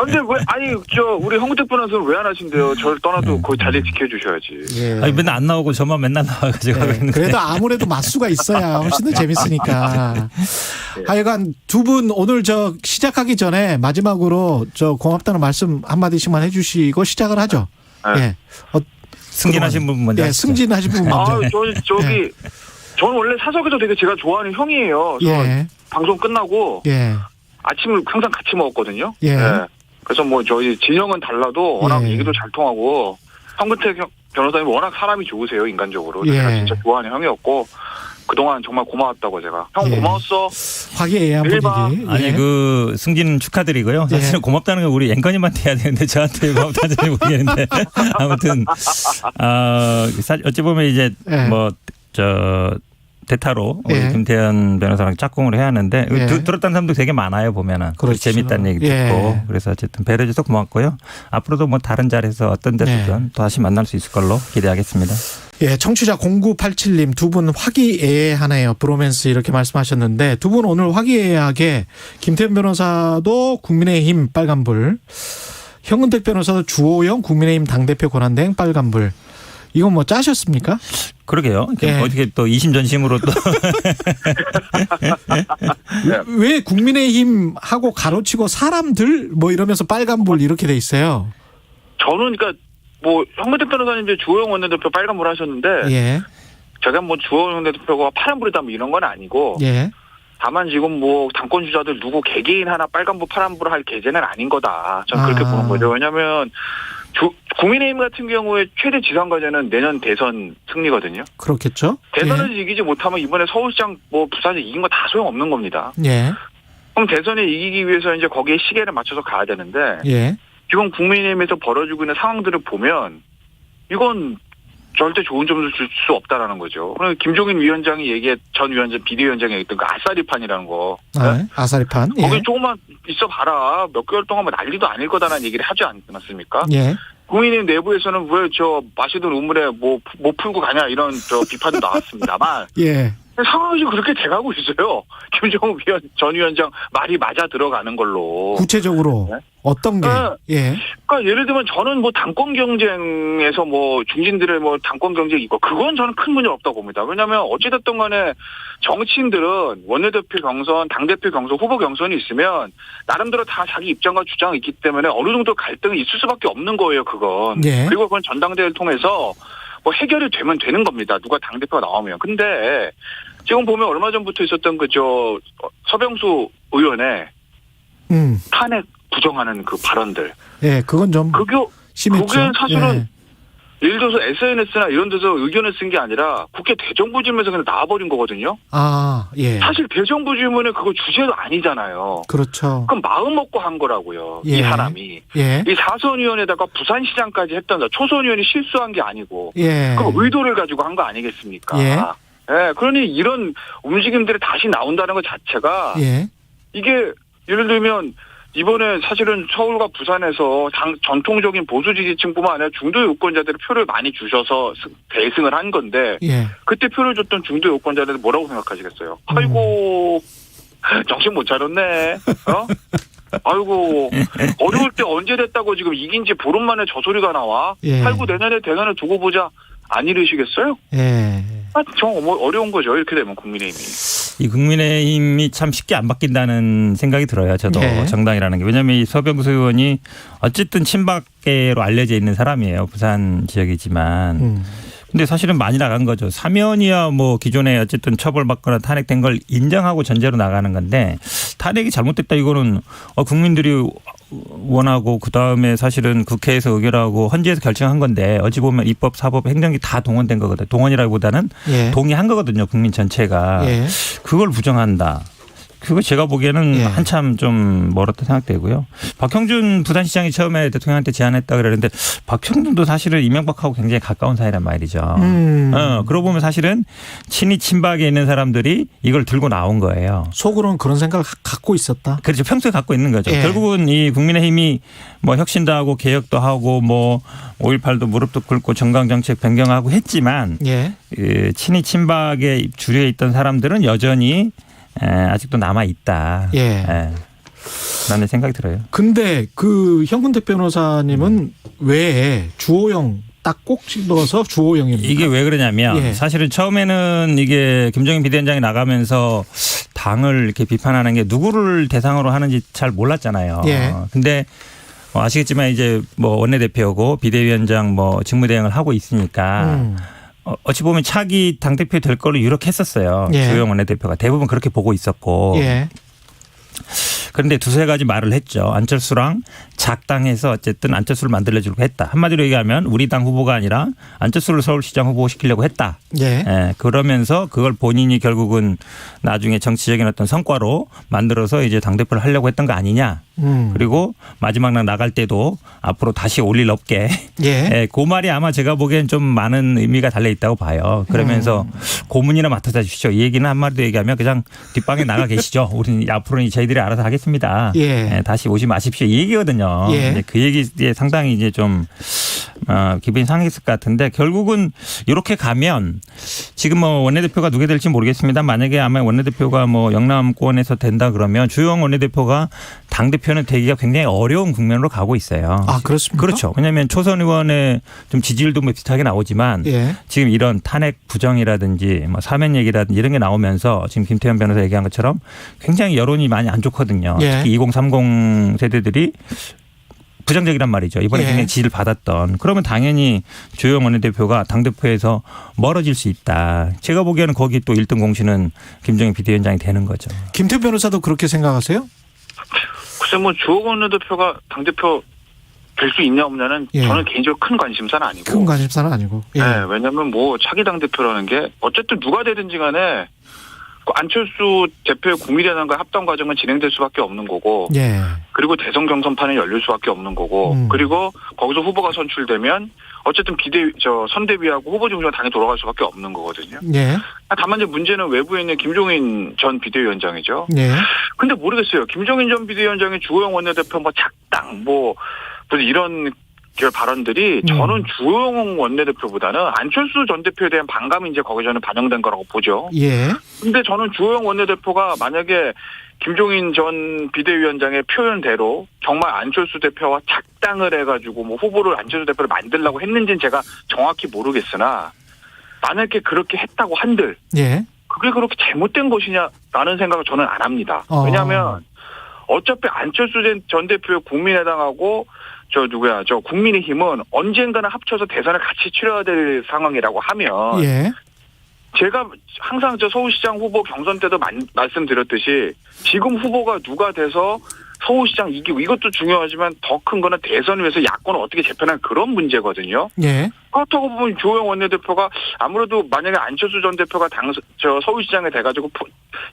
근데 우리 현근택 변호사는 왜 안 하신대요? 저를 떠나도 그 자리 지켜주셔야지. 아니, 맨날 안 나오고 저만 맨날 나와가지고. 그래도 아무래도 맛수가 있어야 훨씬 더 재밌으니까. 하여간 두 분 오늘 시작하기 전에 마지막으로 고맙다는 말씀 한마디씩만 해주시고 시작을 하죠. 예. 승진하신 분 먼저. 승진하신 분 먼저. 저는 원래 사석에서 되게 제가 좋아하는 형이에요. 방송 끝나고 아침을 항상 같이 먹었거든요. 그래서 뭐 저희 진영은 달라도 워낙 얘기도 잘 통하고 현근택 변호사님 워낙 사람이 좋으세요, 인간적으로. 제가 진짜 좋아하는 형이었고 그동안 정말 고마웠다고 제가. 형 고마웠어. 화기애애한 분위기. 아니 그 승진 축하드리고요. 사실은 고맙다는 건 우리 앵커님한테 해야 되는데 저한테 고맙다는지 모르겠는데 아무튼 어찌 보면 이제 대타로 우리 김태현 변호사랑 짝꿍을 해야 하는데 들었다는 사람도 되게 많아요, 보면은. 그렇죠. 재밌다는 얘기 듣고. 그래서 어쨌든 배려해줘서 고맙고요. 앞으로도 뭐 다른 자리에서 어떤 데서든 다시 만날 수 있을 걸로 기대하겠습니다. 예, 청취자 0987님 두 분 화기애애하네요. 브로맨스 이렇게 말씀하셨는데 두 분 오늘 화기애애하게 김태현 변호사도 국민의힘 빨간불, 현근택 변호사도 주호영 국민의힘 당대표 권한대행 빨간불. 이건 뭐 짜셨습니까? 그러게요. 어떻게 또 이심전심으로 또. 왜 국민의힘하고 가로치고 사람들 뭐 이러면서 빨간불 이렇게 돼 있어요? 저는 그러니까 뭐 현근택 변호사님 이제 주호영 원내대표 빨간불 하셨는데 제가 뭐 주호영 원내대표가 파란불이다 뭐 이런 건 아니고 다만 지금 뭐 당권 주자들 누구 개개인 하나 빨간불 파란불 할 계제는 아닌 거다. 저는 그렇게 보는 거죠. 왜냐하면 국민의힘 같은 경우에 최대 지상 과제는 내년 대선 승리거든요. 그렇겠죠. 대선을 이기지 못하면 이번에 서울시장 부산에 이긴 거 다 소용없는 겁니다. 예. 그럼 대선에 이기기 위해서 이제 거기에 시계를 맞춰서 가야 되는데 예. 지금 국민의힘에서 벌어지고 있는 상황들을 보면 이건 절대 좋은 점수 줄 수 없다라는 거죠. 그럼 김종인 위원장이 전 위원장, 비대위원장이 얘기했던 그 아싸리판이라는 거. 네? 아싸리판. 예. 거기 조금만 있어봐라. 몇 개월 동안 뭐 난리도 아닐 거다라는 얘기를 하지 않았습니까? 예. 국민의힘 내부에서는 왜 마시던 우물에 못 풀고 가냐 이런 비판도 나왔습니다만. 예. 상황이 그렇게 돼가고 있어요. 김정은 전 위원장 말이 맞아 들어가는 걸로. 구체적으로 네? 어떤 게? 예. 그러니까 예를 들면 저는 당권 경쟁에서 중진들의 당권 경쟁 이거 그건 저는 큰 문제 없다고 봅니다. 왜냐하면 어찌됐든 간에 정치인들은 원내대표 경선, 당대표 경선, 후보 경선이 있으면 나름대로 다 자기 입장과 주장이 있기 때문에 어느 정도 갈등이 있을 수밖에 없는 거예요. 그건. 예. 그리고 그건 전당대회를 통해서 해결이 되면 되는 겁니다. 누가 당대표가 나오면. 근데 지금 보면 얼마 전부터 있었던 서병수 의원의 탄핵 부정하는 그 발언들. 예, 그건 좀 심했죠. 그게 사실은 예를 들어서 SNS나 이런 데서 의견을 쓴 게 아니라 국회 대정부질문에서 그냥 나와버린 거거든요. 아, 예. 사실 대정부질문에 그거 주제도 아니잖아요. 그렇죠. 그럼 마음 먹고 한 거라고요. 예. 이 사람이. 예. 이 사선위원회다가 부산시장까지 했던 초선위원이 실수한 게 아니고. 예. 그 의도를 가지고 한 거 아니겠습니까? 예. 예. 그러니 이런 움직임들이 다시 나온다는 것 자체가 예. 이게 예를 들면 이번에 사실은 서울과 부산에서 전통적인 보수 지지층뿐만 아니라 중도 유권자들이 표를 많이 주셔서 대승을 한 건데 예. 그때 표를 줬던 중도 유권자들은 뭐라고 생각하시겠어요? 아이고 정신 못 차렸네. 아이고 어려울 때 언제 됐다고 지금 이긴 지 보름 만에 저 소리가 나와. 예. 아이고 내년에 대선을 두고 보자. 안 이러시겠어요? 예. 어려운 거죠. 이렇게 되면 국민의힘이. 이 국민의힘이 참 쉽게 안 바뀐다는 생각이 들어요. 저도 네. 정당이라는 게. 왜냐하면 이 서병수 의원이 어쨌든 친박계로 알려져 있는 사람이에요. 부산 지역이지만. 근데 사실은 많이 나간 거죠. 사면이야 기존에 어쨌든 처벌받거나 탄핵된 걸 인정하고 전제로 나가는 건데 탄핵이 잘못됐다 이거는 국민들이 원하고 그다음에 사실은 국회에서 의결하고 헌재에서 결정한 건데 어찌 보면 입법, 사법, 행정기 다 동원된 거거든요. 동원이라기보다는 예. 동의한 거거든요. 국민 전체가. 예. 그걸 부정한다. 그거 제가 보기에는 예. 한참 좀 멀었다 생각되고요. 박형준 부산시장이 처음에 대통령한테 제안했다 그랬는데 박형준도 사실은 이명박하고 굉장히 가까운 사이란 말이죠. 그러고 보면 사실은 친이 친박에 있는 사람들이 이걸 들고 나온 거예요. 속으로는 그런 생각을 갖고 있었다. 그렇죠. 평소에 갖고 있는 거죠. 예. 결국은 이 국민의힘이 혁신도 하고 개혁도 하고 5.18도 무릎도 꿇고 정강정책 변경하고 했지만 예. 친이 친박에 주류에 있던 사람들은 여전히 아직도 남아 있다. 예. 라는 생각이 들어요. 근데 현근택 변호사님은 왜 주호영 딱 꼭 집어서 주호영입니까? 이게 왜 그러냐면 예. 사실은 처음에는 이게 김종인 비대위원장이 나가면서 당을 이렇게 비판하는 게 누구를 대상으로 하는지 잘 몰랐잖아요. 예. 근데 아시겠지만 이제 원내대표고 비대위원장 직무대행을 하고 있으니까 어찌 보면 차기 당대표 될 걸로 유력했었어요. 예. 주호영 원내대표가 대부분 그렇게 보고 있었고. 예. 그런데 두세 가지 말을 했죠. 안철수랑 작당해서 어쨌든 안철수를 만들어주려고 했다. 한마디로 얘기하면 우리 당 후보가 아니라 안철수를 서울시장 후보 시키려고 했다. 예. 그러면서 그걸 본인이 결국은 나중에 정치적인 어떤 성과로 만들어서 이제 당대표를 하려고 했던 거 아니냐. 그리고 마지막 날 나갈 때도 앞으로 다시 올 일 없게. 예. 그 말이 아마 제가 보기엔 좀 많은 의미가 달려 있다고 봐요. 그러면서 고문이나 맡아다 주시죠. 이 얘기는 한마디로 얘기하면 그냥 뒷방에 나가 계시죠. 우리는 앞으로는 저희들이 알아서 하겠습니다. 예. 다시 오지 마십시오. 이 얘기거든요. 예. 그 얘기에 상당히 이제 좀 기분이 상했을 것 같은데 결국은 이렇게 가면 지금 원내대표가 누가 될지 모르겠습니다. 만약에 아마 원내대표가 영남권에서 된다 그러면 주호영 원내대표가 당대표는 되기가 굉장히 어려운 국면으로 가고 있어요. 아, 그렇습니까? 그렇죠. 왜냐하면 초선 의원의 좀 지지율도 비슷하게 나오지만 예. 지금 이런 탄핵 부정이라든지 사면 얘기라든지 이런 게 나오면서 지금 김태현 변호사 얘기한 것처럼 굉장히 여론이 많이 안 좋거든요. 예. 특히 2030 세대들이 부정적이란 말이죠. 이번에 예. 굉장히 지지를 받았던. 그러면 당연히 주호영 원내대표가 당대표에서 멀어질 수 있다. 제가 보기에는 거기 또 1등 공신은 김종인 비대위원장이 되는 거죠. 김태현 변호사도 그렇게 생각하세요? 글쎄 주호영 원내대표가 당대표 될 수 있냐 없냐는 예. 저는 개인적으로 큰 관심사는 아니고. 큰 관심사는 아니고. 예. 네, 왜냐하면 뭐 차기 당대표라는 게 어쨌든 누가 되든지 간에 안철수 대표의 국민의당과 합당 과정은 진행될 수밖에 없는 거고. 예. 그리고 대선 경선판이 열릴 수밖에 없는 거고. 그리고 거기서 후보가 선출되면 어쨌든 선대위하고 후보 중심으로 당이 돌아갈 수밖에 없는 거거든요. 예. 다만 이제 문제는 외부에 있는 김종인 전 비대위원장이죠. 예. 근데 모르겠어요. 김종인 전 비대위원장이 주호영 원내대표 작당 이런 발언들이 저는 주호영 원내대표보다는 안철수 전 대표에 대한 반감이 이제 거기 저는 반영된 거라고 보죠. 예. 근데 저는 주호영 원내대표가 만약에 김종인 전 비대위원장의 표현대로 정말 안철수 대표와 작당을 해가지고 후보를 안철수 대표를 만들려고 했는지는 제가 정확히 모르겠으나 만약에 그렇게 했다고 한들 예. 그게 그렇게 잘못된 것이냐라는 생각을 저는 안 합니다. 왜냐하면 어차피 안철수 전 대표의 국민의당하고 국민의힘은 언젠가는 합쳐서 대선을 같이 치러야 될 상황이라고 하면 예. 제가 항상 서울시장 후보 경선 때도 말씀드렸듯이 지금 후보가 누가 돼서 서울시장 이기고 이것도 중요하지만 더 큰 거는 대선을 위해서 야권을 어떻게 재편하는 그런 문제거든요. 예. 그렇다고 보면 주호영 원내대표가 아무래도 만약에 안철수 전 대표가 서울시장에 돼가지고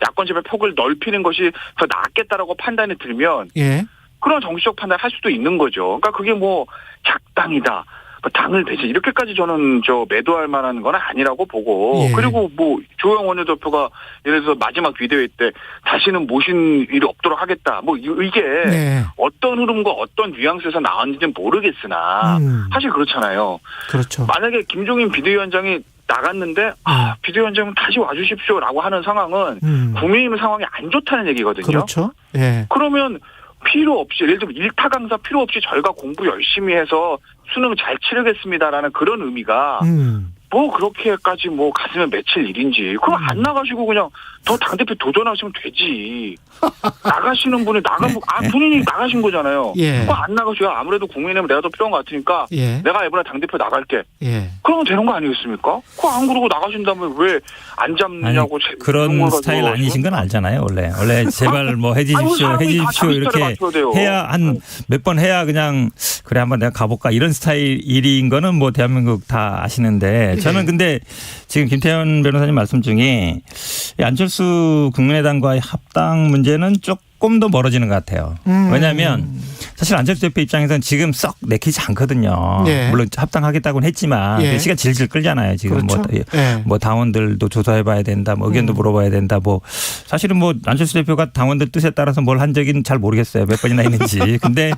야권 재편 폭을 넓히는 것이 더 낫겠다라고 판단이 들면 예. 그런 정치적 판단을 할 수도 있는 거죠. 그러니까 그게 작당이다. 당을 대신 이렇게까지 저는 매도할 만한 건 아니라고 보고 예. 그리고 주호영 원내대표가 예를 들어서 마지막 비대위 때 다시는 모신 일이 없도록 하겠다. 이게 네. 어떤 흐름과 어떤 뉘앙스에서 나왔는지는 모르겠으나 사실 그렇잖아요. 그렇죠. 만약에 김종인 비대위원장이 나갔는데 비대위원장은 다시 와주십시오라고 하는 상황은 국민의힘 상황이 안 좋다는 얘기거든요. 그렇죠. 예. 그러면 필요 없이 예를 들면 일타 강사 필요 없이 저희가 공부 열심히 해서 수능 잘 치르겠습니다라는 그런 의미가 그렇게까지 가슴에 맺힐 일인지 그럼 안 나가시고 그냥 더 당대표 도전하시면 되지. 나가시는 분이 본인이 나가신 거잖아요. 예. 그거 안 나가셔야 아무래도 국민의힘은 내가 더 필요한 것 같으니까 예. 내가 이번에 당대표 나갈게. 예. 그러면 되는 거 아니겠습니까? 그거 안 그러고 나가신다면 왜 안 잡느냐고. 그런 스타일 아니신 건 알잖아요. 원래 제발 해주십시오 이렇게 해야 한 몇 번 해야 그냥 그래 한번 내가 가볼까 이런 스타일인 거는 대한민국 다 아시는데 저는 근데 지금 김태현 변호사님 말씀 중에 안철수 국민의당과의 합당 문제는 조금 더 멀어지는 것 같아요. 왜냐하면 사실 안철수 대표 입장에서는 지금 썩 내키지 않거든요. 예. 물론 합당하겠다고는 했지만 예. 시간 질질 끌잖아요. 지금 그렇죠. 당원들도 조사해봐야 된다, 의견도 물어봐야 된다. 사실은 안철수 대표가 당원들 뜻에 따라서 뭘 한 적은 잘 모르겠어요. 몇 번이나 했는지. 근데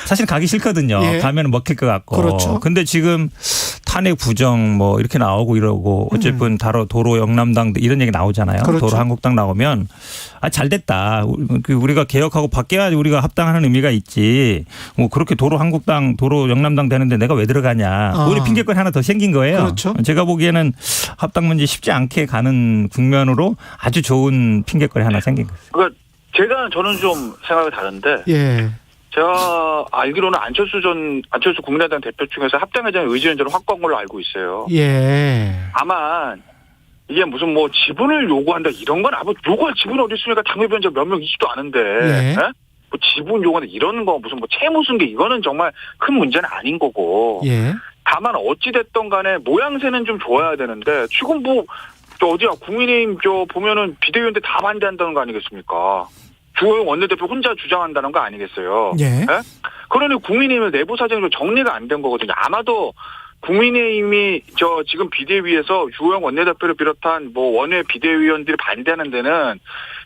사실 가기 싫거든요. 예. 가면 먹힐 것 같고. 그렇죠. 근데 지금 탄핵 부정 이렇게 나오고 이러고 어쨌든 도로 영남당 이런 얘기 나오잖아요. 그렇죠. 도로 한국당 나오면 잘 됐다. 우리가 개혁하고 바뀌어야 우리가 합당하는 의미가 있지. 그렇게 도로 한국당 도로 영남당 되는데 내가 왜 들어가냐. 오히려 핑계거리 하나 더 생긴 거예요. 그렇죠. 제가 보기에는 합당 문제 쉽지 않게 가는 국면으로 아주 좋은 핑계거리 하나 생긴 거예요. 그러니까 저는 좀 생각이 다른데 예. 제가 알기로는 안철수 국민의당 대표 중에서 합당회장 의지는 저는 확고한 걸로 알고 있어요. 예. 다만 이게 무슨 지분을 요구한다 이런 건 요구할 지분이 어디 있습니까? 당협위원장 몇 명 있지도 않은데 예. 지분 요구한다 이런 거 무슨 채무 승계 이거는 정말 큰 문제는 아닌 거고. 예. 다만 어찌 됐던 간에 모양새는 좀 좋아야 되는데 지금 국민의힘 보면은 비대위원들 다 반대한다는 거 아니겠습니까? 주호영 원내대표 혼자 주장한다는 거 아니겠어요? 예. 그러니 국민의힘의 내부 사정이 정리가 안 된 거거든요. 아마도 국민의힘이 지금 비대위에서 주호영 원내대표를 비롯한 원외 비대위원들이 반대하는 데는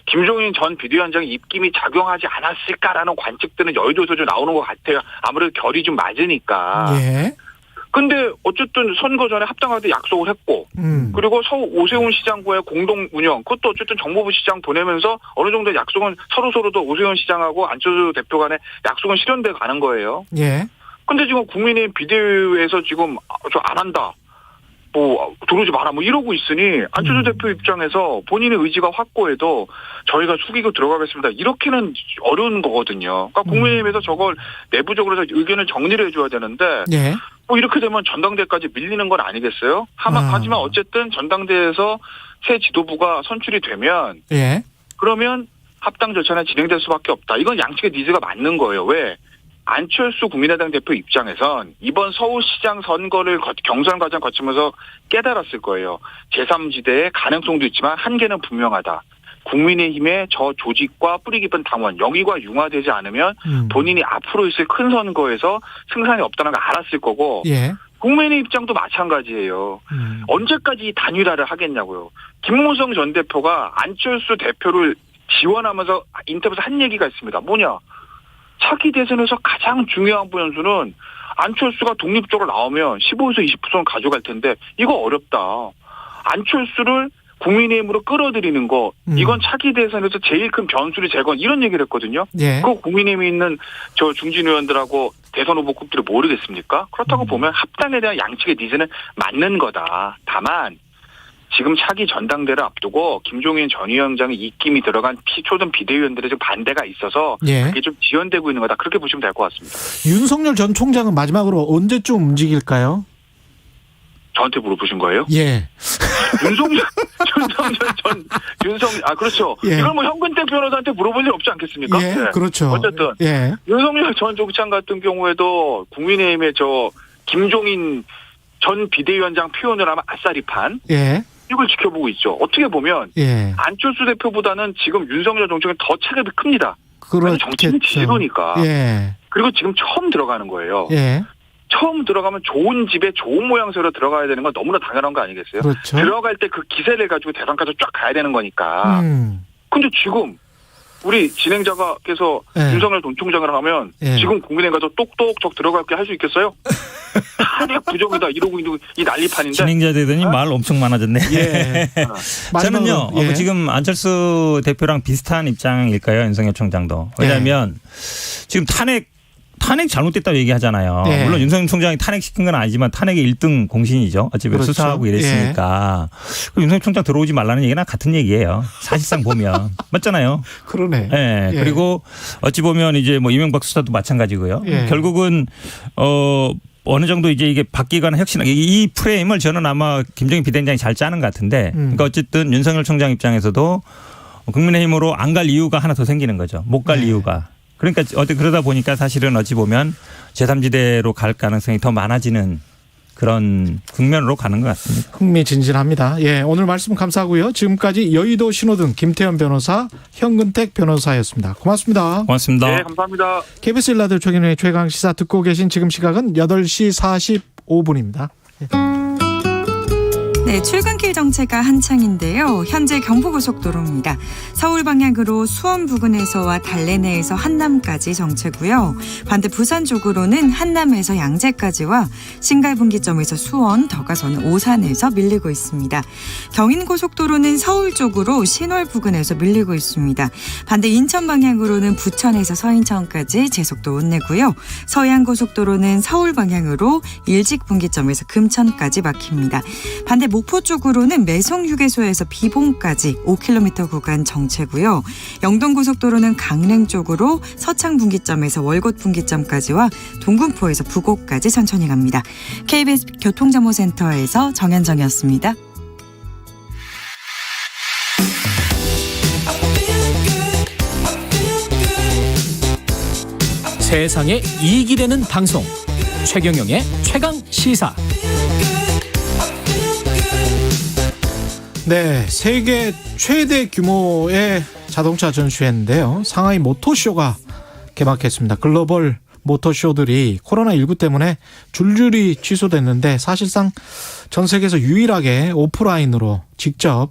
김종인 전 비대위원장의 입김이 작용하지 않았을까라는 관측들은 여의도에서 좀 나오는 것 같아요. 아무래도 결이 좀 맞으니까. 예. 근데 어쨌든 선거 전에 합당할 때 약속을 했고 그리고 오세훈 시장과의 공동 운영 그것도 어쨌든 정무부 시장 보내면서 어느 정도 약속은 서로도 오세훈 시장하고 안철수 대표 간에 약속은 실현돼 가는 거예요. 예. 근데 지금 국민의힘 비대위에서 지금 안 한다. 들어오지 마라 이러고 있으니 안철수 대표 입장에서 본인의 의지가 확고해도 저희가 숙이고 들어가겠습니다. 이렇게는 어려운 거거든요. 그러니까 국민의힘에서 저걸 내부적으로 의견을 정리를 해줘야 되는데 예. 이렇게 되면 전당대회까지 밀리는 건 아니겠어요? 하지만 어쨌든 전당대회에서 새 지도부가 선출이 되면 그러면 합당 절차는 진행될 수밖에 없다. 이건 양측의 니즈가 맞는 거예요. 왜? 안철수 국민의당 대표 입장에선 이번 서울시장 선거를 경선 과정 거치면서 깨달았을 거예요. 제3지대의 가능성도 있지만 한계는 분명하다. 국민의힘의 저 조직과 뿌리 깊은 당원, 영의가 융화되지 않으면 본인이 앞으로 있을 큰 선거에서 승산이 없다는 걸 알았을 거고 예. 국민의 입장도 마찬가지예요. 언제까지 이 단일화를 하겠냐고요. 김무성 전 대표가 안철수 대표를 지원하면서 인터뷰에서 한 얘기가 있습니다. 뭐냐. 차기 대선에서 가장 중요한 변수는 안철수가 독립적으로 나오면 15에서 20%는 가져갈 텐데 이거 어렵다. 안철수를 국민의힘으로 끌어들이는 거 이건 차기 대선에서 제일 큰 변수를 제거한 이런 얘기를 했거든요. 예. 그거 국민의힘에 있는 저 중진 의원들하고 대선 후보급들이 모르겠습니까? 그렇다고 보면 합당에 대한 양측의 니즈는 맞는 거다. 다만 지금 차기 전당대를 앞두고 김종인 전 위원장의 입김이 들어간 초선 비대위원들의 지금 반대가 있어서 예. 그게 좀 지연되고 있는 거다. 그렇게 보시면 될 것 같습니다. 윤석열 전 총장은 마지막으로 언제쯤 움직일까요? 저한테 물어보신 거예요? 예. 그렇죠. 예. 이걸 뭐 현근택 변호사한테 물어볼 일 없지 않겠습니까? 예, 네. 그렇죠. 어쨌든 예. 윤석열 전 총장 같은 경우에도 국민의힘의 저 김종인 전 비대위원장 표현을 하면 아싸리판. 예. 이걸 지켜보고 있죠. 어떻게 보면 예. 안철수 대표보다는 지금 윤석열 정책은 더 체급이 큽니다. 정치는 지도니까. 예. 그리고 지금 처음 들어가는 거예요. 예. 처음 들어가면 좋은 집에 좋은 모양새로 들어가야 되는 건 너무나 당연한 거 아니겠어요? 그렇죠. 들어갈 때 그 기세를 가지고 대선까지 쫙 가야 되는 거니까. 근데 지금 우리 진행자가께서 예. 윤석열 전 총장을 하면 예. 지금 국민의힘 가서 똑똑똑 들어갈게 할 수 있겠어요? 탄핵 부정이다 이러고 있는 이 난리판인데. 진행자 되더니 말 엄청 많아졌네. 예. 저는요. 예. 지금 안철수 대표랑 비슷한 입장일까요? 윤석열 총장도. 왜냐하면 지금 탄핵 잘못됐다고 얘기하잖아요. 예. 물론 윤석열 총장이 탄핵시킨 건 아니지만 탄핵의 1등 공신이죠. 어차피 그렇죠. 수사하고 이랬으니까. 그럼 윤석열 총장 들어오지 말라는 얘기나 같은 얘기예요. 사실상 보면. 맞잖아요. 그러네. 예. 예. 그리고 어찌 보면 이제 뭐 이명박 수사도 마찬가지고요. 예. 결국은 어느 정도 이제 이게 바뀌거나 혁신, 이 프레임을 저는 아마 김정인 비대위원장이 잘 짜는 것 같은데 그러니까 어쨌든 윤석열 총장 입장에서도 국민의힘으로 안 갈 이유가 하나 더 생기는 거죠. 못 갈 이유가. 그러니까 그러다 보니까 사실은 어찌 보면 제3지대로 갈 가능성이 더 많아지는 그런 국면으로 가는 것 같습니다. 흥미진진합니다. 예, 오늘 말씀 감사하고요. 지금까지 여의도 신호등 김태현 변호사, 현근택 변호사였습니다. 고맙습니다. 고맙습니다. 네, 감사합니다. KBS 일라디오 최경영의 최강시사 듣고 계신 지금 시각은 8시 45분입니다. 네, 출근길 정체가 한창인데요. 현재 경부고속도로입니다. 서울 방향으로 수원 부근에서와 달래내에서 한남까지 정체고요. 반대 부산 쪽으로는 한남에서 양재까지와 신갈분기점에서 수원, 덕아서는 오산에서 밀리고 있습니다. 경인고속도로는 서울 쪽으로 신월 부근에서 밀리고 있습니다. 반대 인천 방향으로는 부천에서 서인천까지 제속도 못 내고요. 서해안고속도로는 서울 방향으로 일직분기점에서 금천까지 막힙니다. 반대 목포 쪽으로는 매송휴게소에서 비봉까지 5km 구간 정체고요. 영동고속도로는 강릉 쪽으로 서창분기점에서 월곶분기점까지와 동군포에서 부곡까지 천천히 갑니다. KBS 교통정보센터에서 정현정이었습니다. 세상에 이익이 되는 방송 최경영의 최강시사. 네, 세계 최대 규모의 자동차 전시회인데요. 상하이 모터쇼가 개막했습니다. 글로벌 모터쇼들이 코로나19 때문에 줄줄이 취소됐는데 사실상 전 세계에서 유일하게 오프라인으로 직접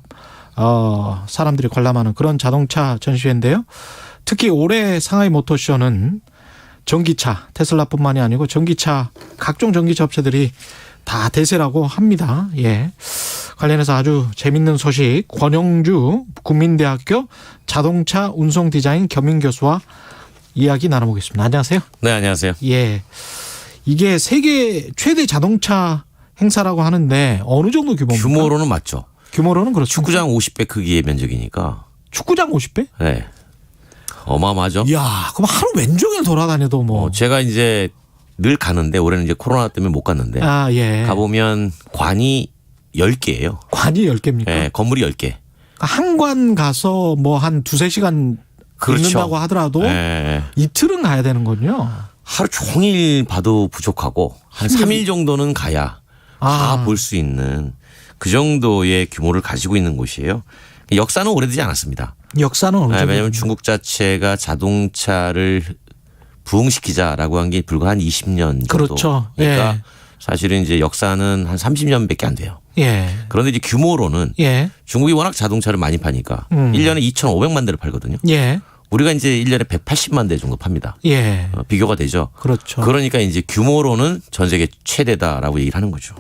사람들이 관람하는 그런 자동차 전시회인데요. 특히 올해 상하이 모터쇼는 전기차, 테슬라뿐만이 아니고 전기차, 각종 전기차 업체들이 다 대세라고 합니다. 예. 관련해서 아주 재밌는 소식, 권영주 국민대학교 자동차 운송 디자인 겸임 교수와 이야기 나눠보겠습니다. 안녕하세요. 네, 안녕하세요. 예. 이게 세계 최대 자동차 행사라고 하는데 어느 정도 규모입니까? 규모로는 맞죠. 규모로는 그렇죠. 축구장 50배 크기의 면적이니까. 축구장 50배? 네. 어마어마하죠. 이야, 그럼 하루 왼종일 돌아다녀도 뭐. 제가 이제 늘 가는데 올해는 이제 코로나 때문에 못 갔는데. 아, 예. 가보면 관이 10개예요. 관이 10개입니까? 네, 건물이 10개. 한 관 가서 뭐 한 2-3시간 그렇죠. 있는다고 하더라도 네. 이틀은 가야 되는군요. 하루 종일 봐도 부족하고 한 3일 정도는 가야 다 볼 수 있는 그 정도의 규모를 가지고 있는 곳이에요. 역사는 오래되지 않았습니다. 역사는 오래되지 왜냐하면 중국 자체가 자동차를 부흥시키자라고 한 게 불과 한 20년 정도. 그렇죠. 그러니까 예. 사실은 이제 역사는 한 30년밖에 안 돼요. 예. 그런데 이제 규모로는 예. 중국이 워낙 자동차를 많이 파니까 1년에 2,500만 대를 팔거든요. 예. 우리가 이제 1년에 180만 대 정도 팝니다. 예. 비교가 되죠. 그렇죠. 그러니까 이제 규모로는 전 세계 최대다라고 얘기를 하는 거죠.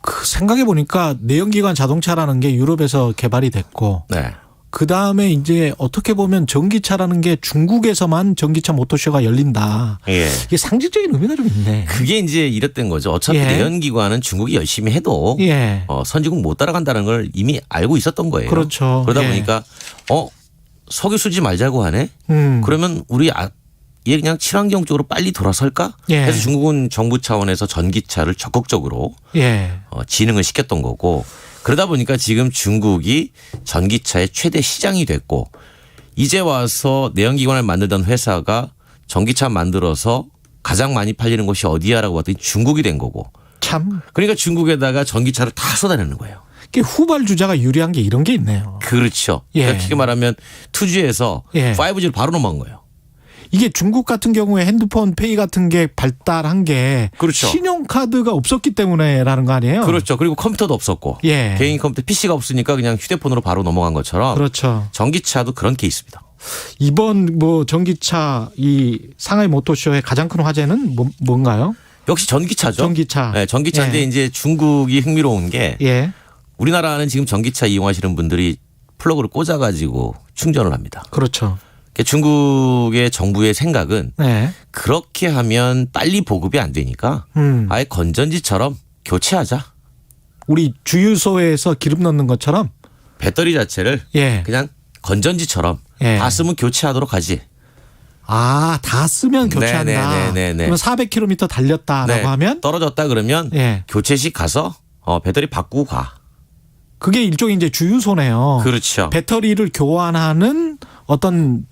그 생각해 보니까 내연기관 자동차라는 게 유럽에서 개발이 됐고, 네. 그 다음에 이제 어떻게 보면 전기차라는 게 중국에서만 전기차 모터쇼가 열린다. 예. 이게 상징적인 의미가 좀 있네. 그게 이제 이랬던 거죠. 어차피 예. 내연기관은 중국이 열심히 해도 예. 선진국 못 따라간다는 걸 이미 알고 있었던 거예요. 그렇죠. 그러다 예. 보니까 석유 쓰지 말자고 하네. 그러면 우리 얘 그냥 친환경 쪽으로 빨리 돌아설까? 예. 그래서 중국은 정부 차원에서 전기차를 적극적으로 예. 진흥을 시켰던 거고, 그러다 보니까 지금 중국이 전기차의 최대 시장이 됐고, 이제 와서 내연기관을 만들던 회사가 전기차 만들어서 가장 많이 팔리는 곳이 어디야라고 봤더니 중국이 된 거고. 참. 그러니까 중국에다가 전기차를 다 쏟아내는 거예요. 후발 주자가 유리한 게 이런 게 있네요. 그렇죠. 예. 그러니까 쉽게 말하면 2G에서 예. 5G로 바로 넘어간 거예요. 이게 중국 같은 경우에 핸드폰 페이 같은 게 발달한 게 그렇죠. 신용카드가 없었기 때문에라는 거 아니에요? 그렇죠. 그리고 컴퓨터도 없었고 예. 개인 컴퓨터 PC가 없으니까 그냥 휴대폰으로 바로 넘어간 것처럼 그렇죠. 전기차도 그런 케이스입니다. 이번 전기차 이 상하이 모터쇼의 가장 큰 화제는 뭔가요? 역시 전기차죠. 전기차. 네, 전기차인데 예. 이제 중국이 흥미로운 게 예. 우리나라는 지금 전기차 이용하시는 분들이 플러그를 꽂아가지고 충전을 합니다. 그렇죠. 중국의 정부의 생각은 네. 그렇게 하면 빨리 보급이 안 되니까 아예 건전지처럼 교체하자. 우리 주유소에서 기름 넣는 것처럼 배터리 자체를 예. 그냥 건전지처럼 예. 다 쓰면 교체하도록 하지. 아, 다 쓰면 교체한다. 네네네네. 그러면 400km 달렸다라고 네. 하면 떨어졌다 그러면 예. 교체식 가서 배터리 바꾸고 가. 그게 일종의 이제 주유소네요. 그렇죠. 배터리를 교환하는 어떤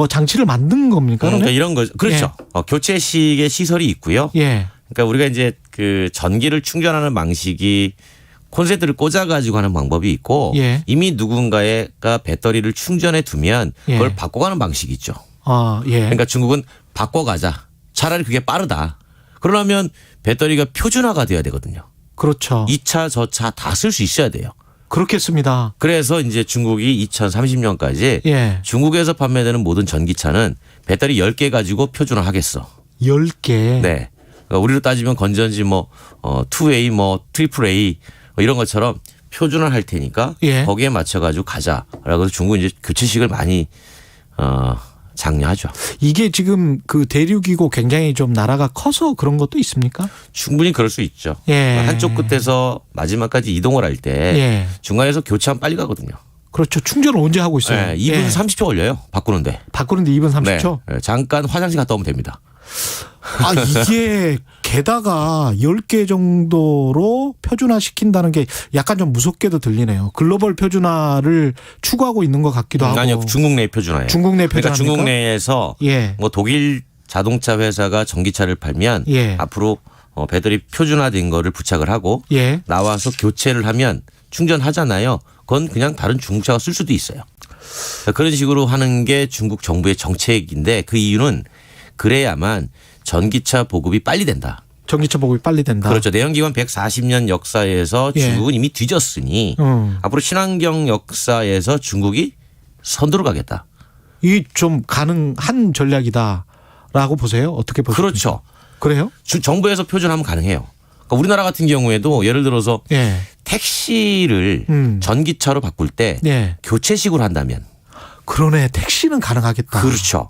장치를 만든 겁니까? 그러니까 이런 거 그렇죠. 예. 교체식의 시설이 있고요. 예. 그러니까 우리가 이제 그 전기를 충전하는 방식이 콘센트를 꽂아가지고 하는 방법이 있고 예. 이미 누군가가 배터리를 충전해 두면 그걸 예. 바꿔가는 방식이 있죠. 아, 예. 그러니까 중국은 바꿔가자. 차라리 그게 빠르다. 그러려면 배터리가 표준화가 돼야 되거든요. 그렇죠. 2차, 저차 다 쓸 수 있어야 돼요. 그렇겠습니다. 그래서 이제 중국이 2030년까지 예. 중국에서 판매되는 모든 전기차는 배터리 10개 가지고 표준화하겠어. 10개. 네. 그러니까 우리로 따지면 건전지 2A, 트리플 A 이런 것처럼 표준화 할 테니까 예. 거기에 맞춰가지고 가자라고 해서 중국은 이제 교체식을 많이 장려하죠. 이게 지금 그 대륙이고 굉장히 좀 나라가 커서 그런 것도 있습니까? 충분히 그럴 수 있죠. 예. 한쪽 끝에서 마지막까지 이동을 할 때 예. 중간에서 교체하면 빨리 가거든요. 그렇죠. 충전을 언제 하고 있어요? 네, 2분 예. 30초 걸려요. 바꾸는데. 2분 30초? 네. 잠깐 화장실 갔다 오면 됩니다. 아, 이게 게다가 10개 정도로 표준화 시킨다는 게 약간 좀 무섭게도 들리네요. 글로벌 표준화를 추구하고 있는 것 같기도 하고. 아니요. 중국 내 표준화예요. 중국 내 표준화. 그러니까 중국 내에서 예. 독일 자동차 회사가 전기차를 팔면 예. 앞으로 배터리 표준화된 거를 부착을 하고 예. 나와서 교체를 하면 충전하잖아요. 그건 그냥 다른 중국차가 쓸 수도 있어요. 그런 식으로 하는 게 중국 정부의 정책인데 그 이유는 그래야만 전기차 보급이 빨리 된다. 전기차 보급이 빨리 된다. 그렇죠. 내연기관 140년 역사에서 예. 중국은 이미 뒤졌으니 앞으로 친환경 역사에서 중국이 선두로 가겠다. 이 좀 가능한 전략이다라고 보세요? 어떻게 보십니까? 그렇죠. 그래요? 정부에서 표준하면 가능해요. 그러니까 우리나라 같은 경우에도 예를 들어서 예. 택시를 전기차로 바꿀 때 예. 교체식으로 한다면. 그러네. 택시는 가능하겠다. 그렇죠.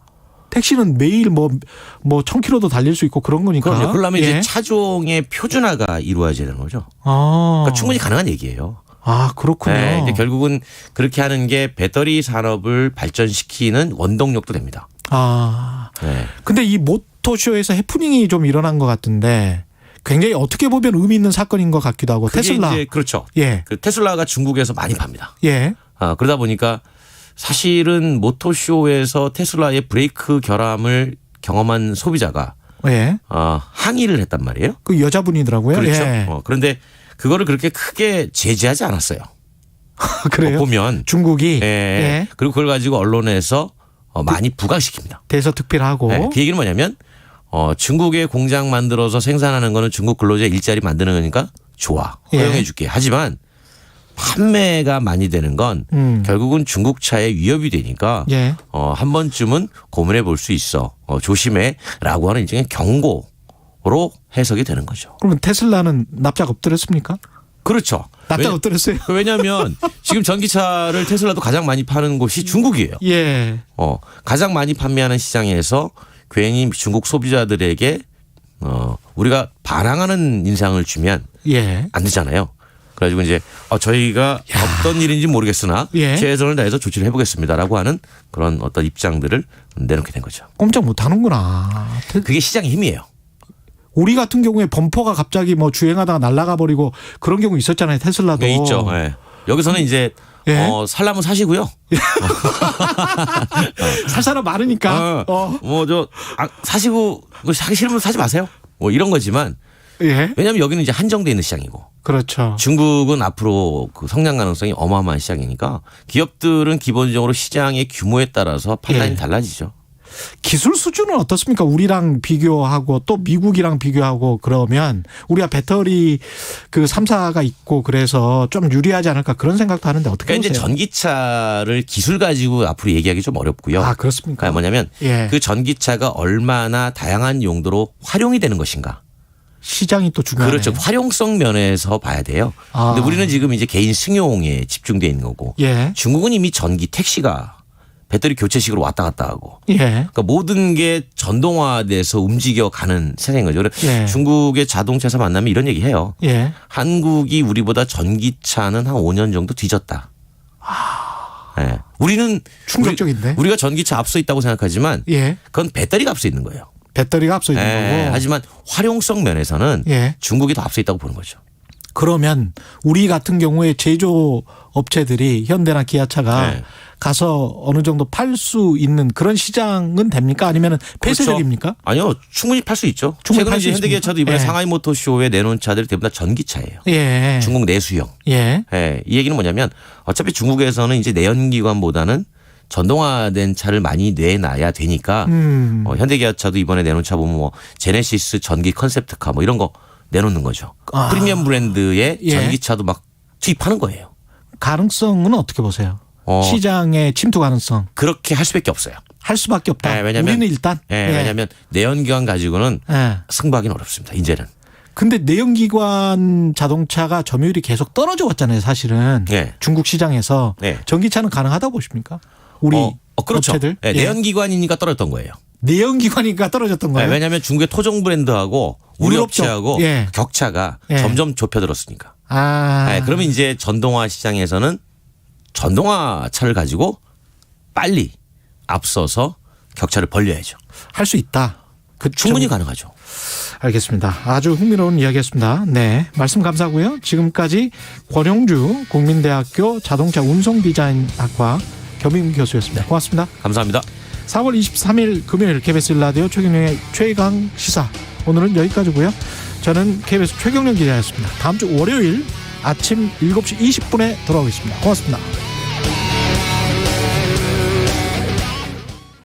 택시는 매일 1000km도 달릴 수 있고 그런 거니까. 그럼요. 그러면 예. 이제 차종의 표준화가 이루어져야 되는 거죠. 아. 그러니까 충분히 가능한 얘기예요. 아, 그렇군요. 네, 이제 결국은 그렇게 하는 게 배터리 산업을 발전시키는 원동력도 됩니다. 아. 네. 근데 이 모터쇼에서 해프닝이 좀 일어난 것 같은데 굉장히 어떻게 보면 의미 있는 사건인 것 같기도 하고. 그게 테슬라. 이제 그렇죠. 예. 그 테슬라가 중국에서 많이 팝니다. 예. 그러다 보니까 사실은 모터쇼에서 테슬라의 브레이크 결함을 경험한 소비자가 예. 항의를 했단 말이에요. 그 여자분이더라고요. 그렇죠. 예. 그런데 그거를 그렇게 크게 제지하지 않았어요. 그래요? 보면 중국이. 예. 예. 그리고 그걸 가지고 언론에서 많이 부각시킵니다. 대서특필하고. 네. 그 얘기는 뭐냐면 중국에 공장 만들어서 생산하는 거는 중국 근로자 일자리 만드는 거니까 좋아. 허용해 줄게. 하지만 판매가 많이 되는 건 결국은 중국 차에 위협이 되니까 한 번쯤은 고민해 볼 수 있어. 조심해라고 하는 일종의 경고로 해석이 되는 거죠. 그러면 테슬라는 납작 엎드렸습니까? 그렇죠. 납작 엎드렸어요. 왜냐하면 지금 전기차를 테슬라도 가장 많이 파는 곳이 중국이에요. 예. 가장 많이 판매하는 시장에서 괜히 중국 소비자들에게 우리가 반항하는 인상을 주면 안 되잖아요. 그래가지고 이제 저희가 어떤 일인지 모르겠으나 최선을 다해서 조치를 해보겠습니다라고 하는 그런 어떤 입장들을 내놓게 된 거죠. 꼼짝 못하는구나. 그게 시장의 힘이에요. 우리 같은 경우에 범퍼가 갑자기 뭐 주행하다가 날아가 버리고 그런 경우 있었잖아요. 테슬라도. 네, 있죠. 네. 여기서는 이제 살라면 사시고요. 살 사람 많으니까. 사시고 사기 싫으면 사지 마세요. 뭐 이런 거지만. 왜냐하면 여기는 이제 한정돼 있는 시장이고. 그렇죠. 중국은 앞으로 그 성장 가능성이 어마어마한 시장이니까 기업들은 기본적으로 시장의 규모에 따라서 판단이 달라지죠. 기술 수준은 어떻습니까? 우리랑 비교하고 또 미국이랑 비교하고 그러면 우리가 배터리 그 3사가 있고 그래서 좀 유리하지 않을까 그런 생각도 하는데 어떻게 그러니까 보세요? 이제 전기차를 기술 가지고 앞으로 얘기하기 좀 어렵고요. 그렇습니까? 그러니까 뭐냐면 그 전기차가 얼마나 다양한 용도로 활용이 되는 것인가. 시장이 또 중요하네요. 그렇죠. 활용성 면에서 봐야 돼요. 근데 우리는 지금 이제 개인 승용에 집중돼 있는 거고 중국은 이미 전기 택시가 배터리 교체식으로 왔다 갔다 하고 그러니까 모든 게 전동화돼서 움직여가는 세상인 거죠. 중국의 자동차에서 만나면 이런 얘기 해요. 한국이 우리보다 전기차는 한 5년 정도 뒤졌다. 우리는 충격적인데. 우리가 전기차 앞서 있다고 생각하지만 그건 배터리가 앞서 있는 거예요. 배터리가 앞서 있는 거고. 하지만 활용성 면에서는 중국이 더 앞서 있다고 보는 거죠. 그러면 우리 같은 경우에 제조업체들이 현대나 기아차가 가서 어느 정도 팔 수 있는 그런 시장은 됩니까? 아니면 폐쇄적입니까? 그렇죠. 아니요. 충분히 팔 수 있죠. 최근에 이제 현대기아차도 이번에 상하이 모터쇼에 내놓은 차들이 대부분 다 전기차예요. 중국 내수형. 이 얘기는 뭐냐면 어차피 중국에서는 이제 내연기관보다는 전동화된 차를 많이 내놔야 되니까 현대기아차도 이번에 내놓은 차 보면 뭐 제네시스 전기 컨셉트카 뭐 이런 거 내놓는 거죠. 프리미엄 브랜드의 전기차도 막 투입하는 거예요. 가능성은 어떻게 보세요? 시장의 침투 가능성. 그렇게 할 수밖에 없어요. 할 수밖에 없다. 왜냐면 우리는 일단. 왜냐하면 내연기관 가지고는 승부하기는 어렵습니다. 이제는. 근데 내연기관 자동차가 점유율이 계속 떨어져 왔잖아요. 사실은. 중국 시장에서. 전기차는 가능하다고 보십니까? 우리 그렇죠. 업체들. 내연기관이니까 떨어졌던 거예요. 내연기관이니까 떨어졌던 거예요. 왜냐하면 중국의 토종 브랜드하고 우리 업체하고 격차가 점점 좁혀들었으니까. 그러면 이제 전동화 시장에서는 전동화 차를 가지고 빨리 앞서서 격차를 벌려야죠. 할 수 있다. 충분히 가능하죠. 알겠습니다. 아주 흥미로운 이야기였습니다. 네, 말씀 감사하고요. 지금까지 권영주 국민대학교 자동차 운송디자인학과 겸임 교수였습니다. 고맙습니다. 감사합니다. 4월 23일 금요일 KBS 라디오 최경영의 최강 시사. 오늘은 여기까지고요. 저는 KBS 최경영 기자였습니다. 다음 주 월요일 아침 7시 20분에 돌아오겠습니다. 고맙습니다.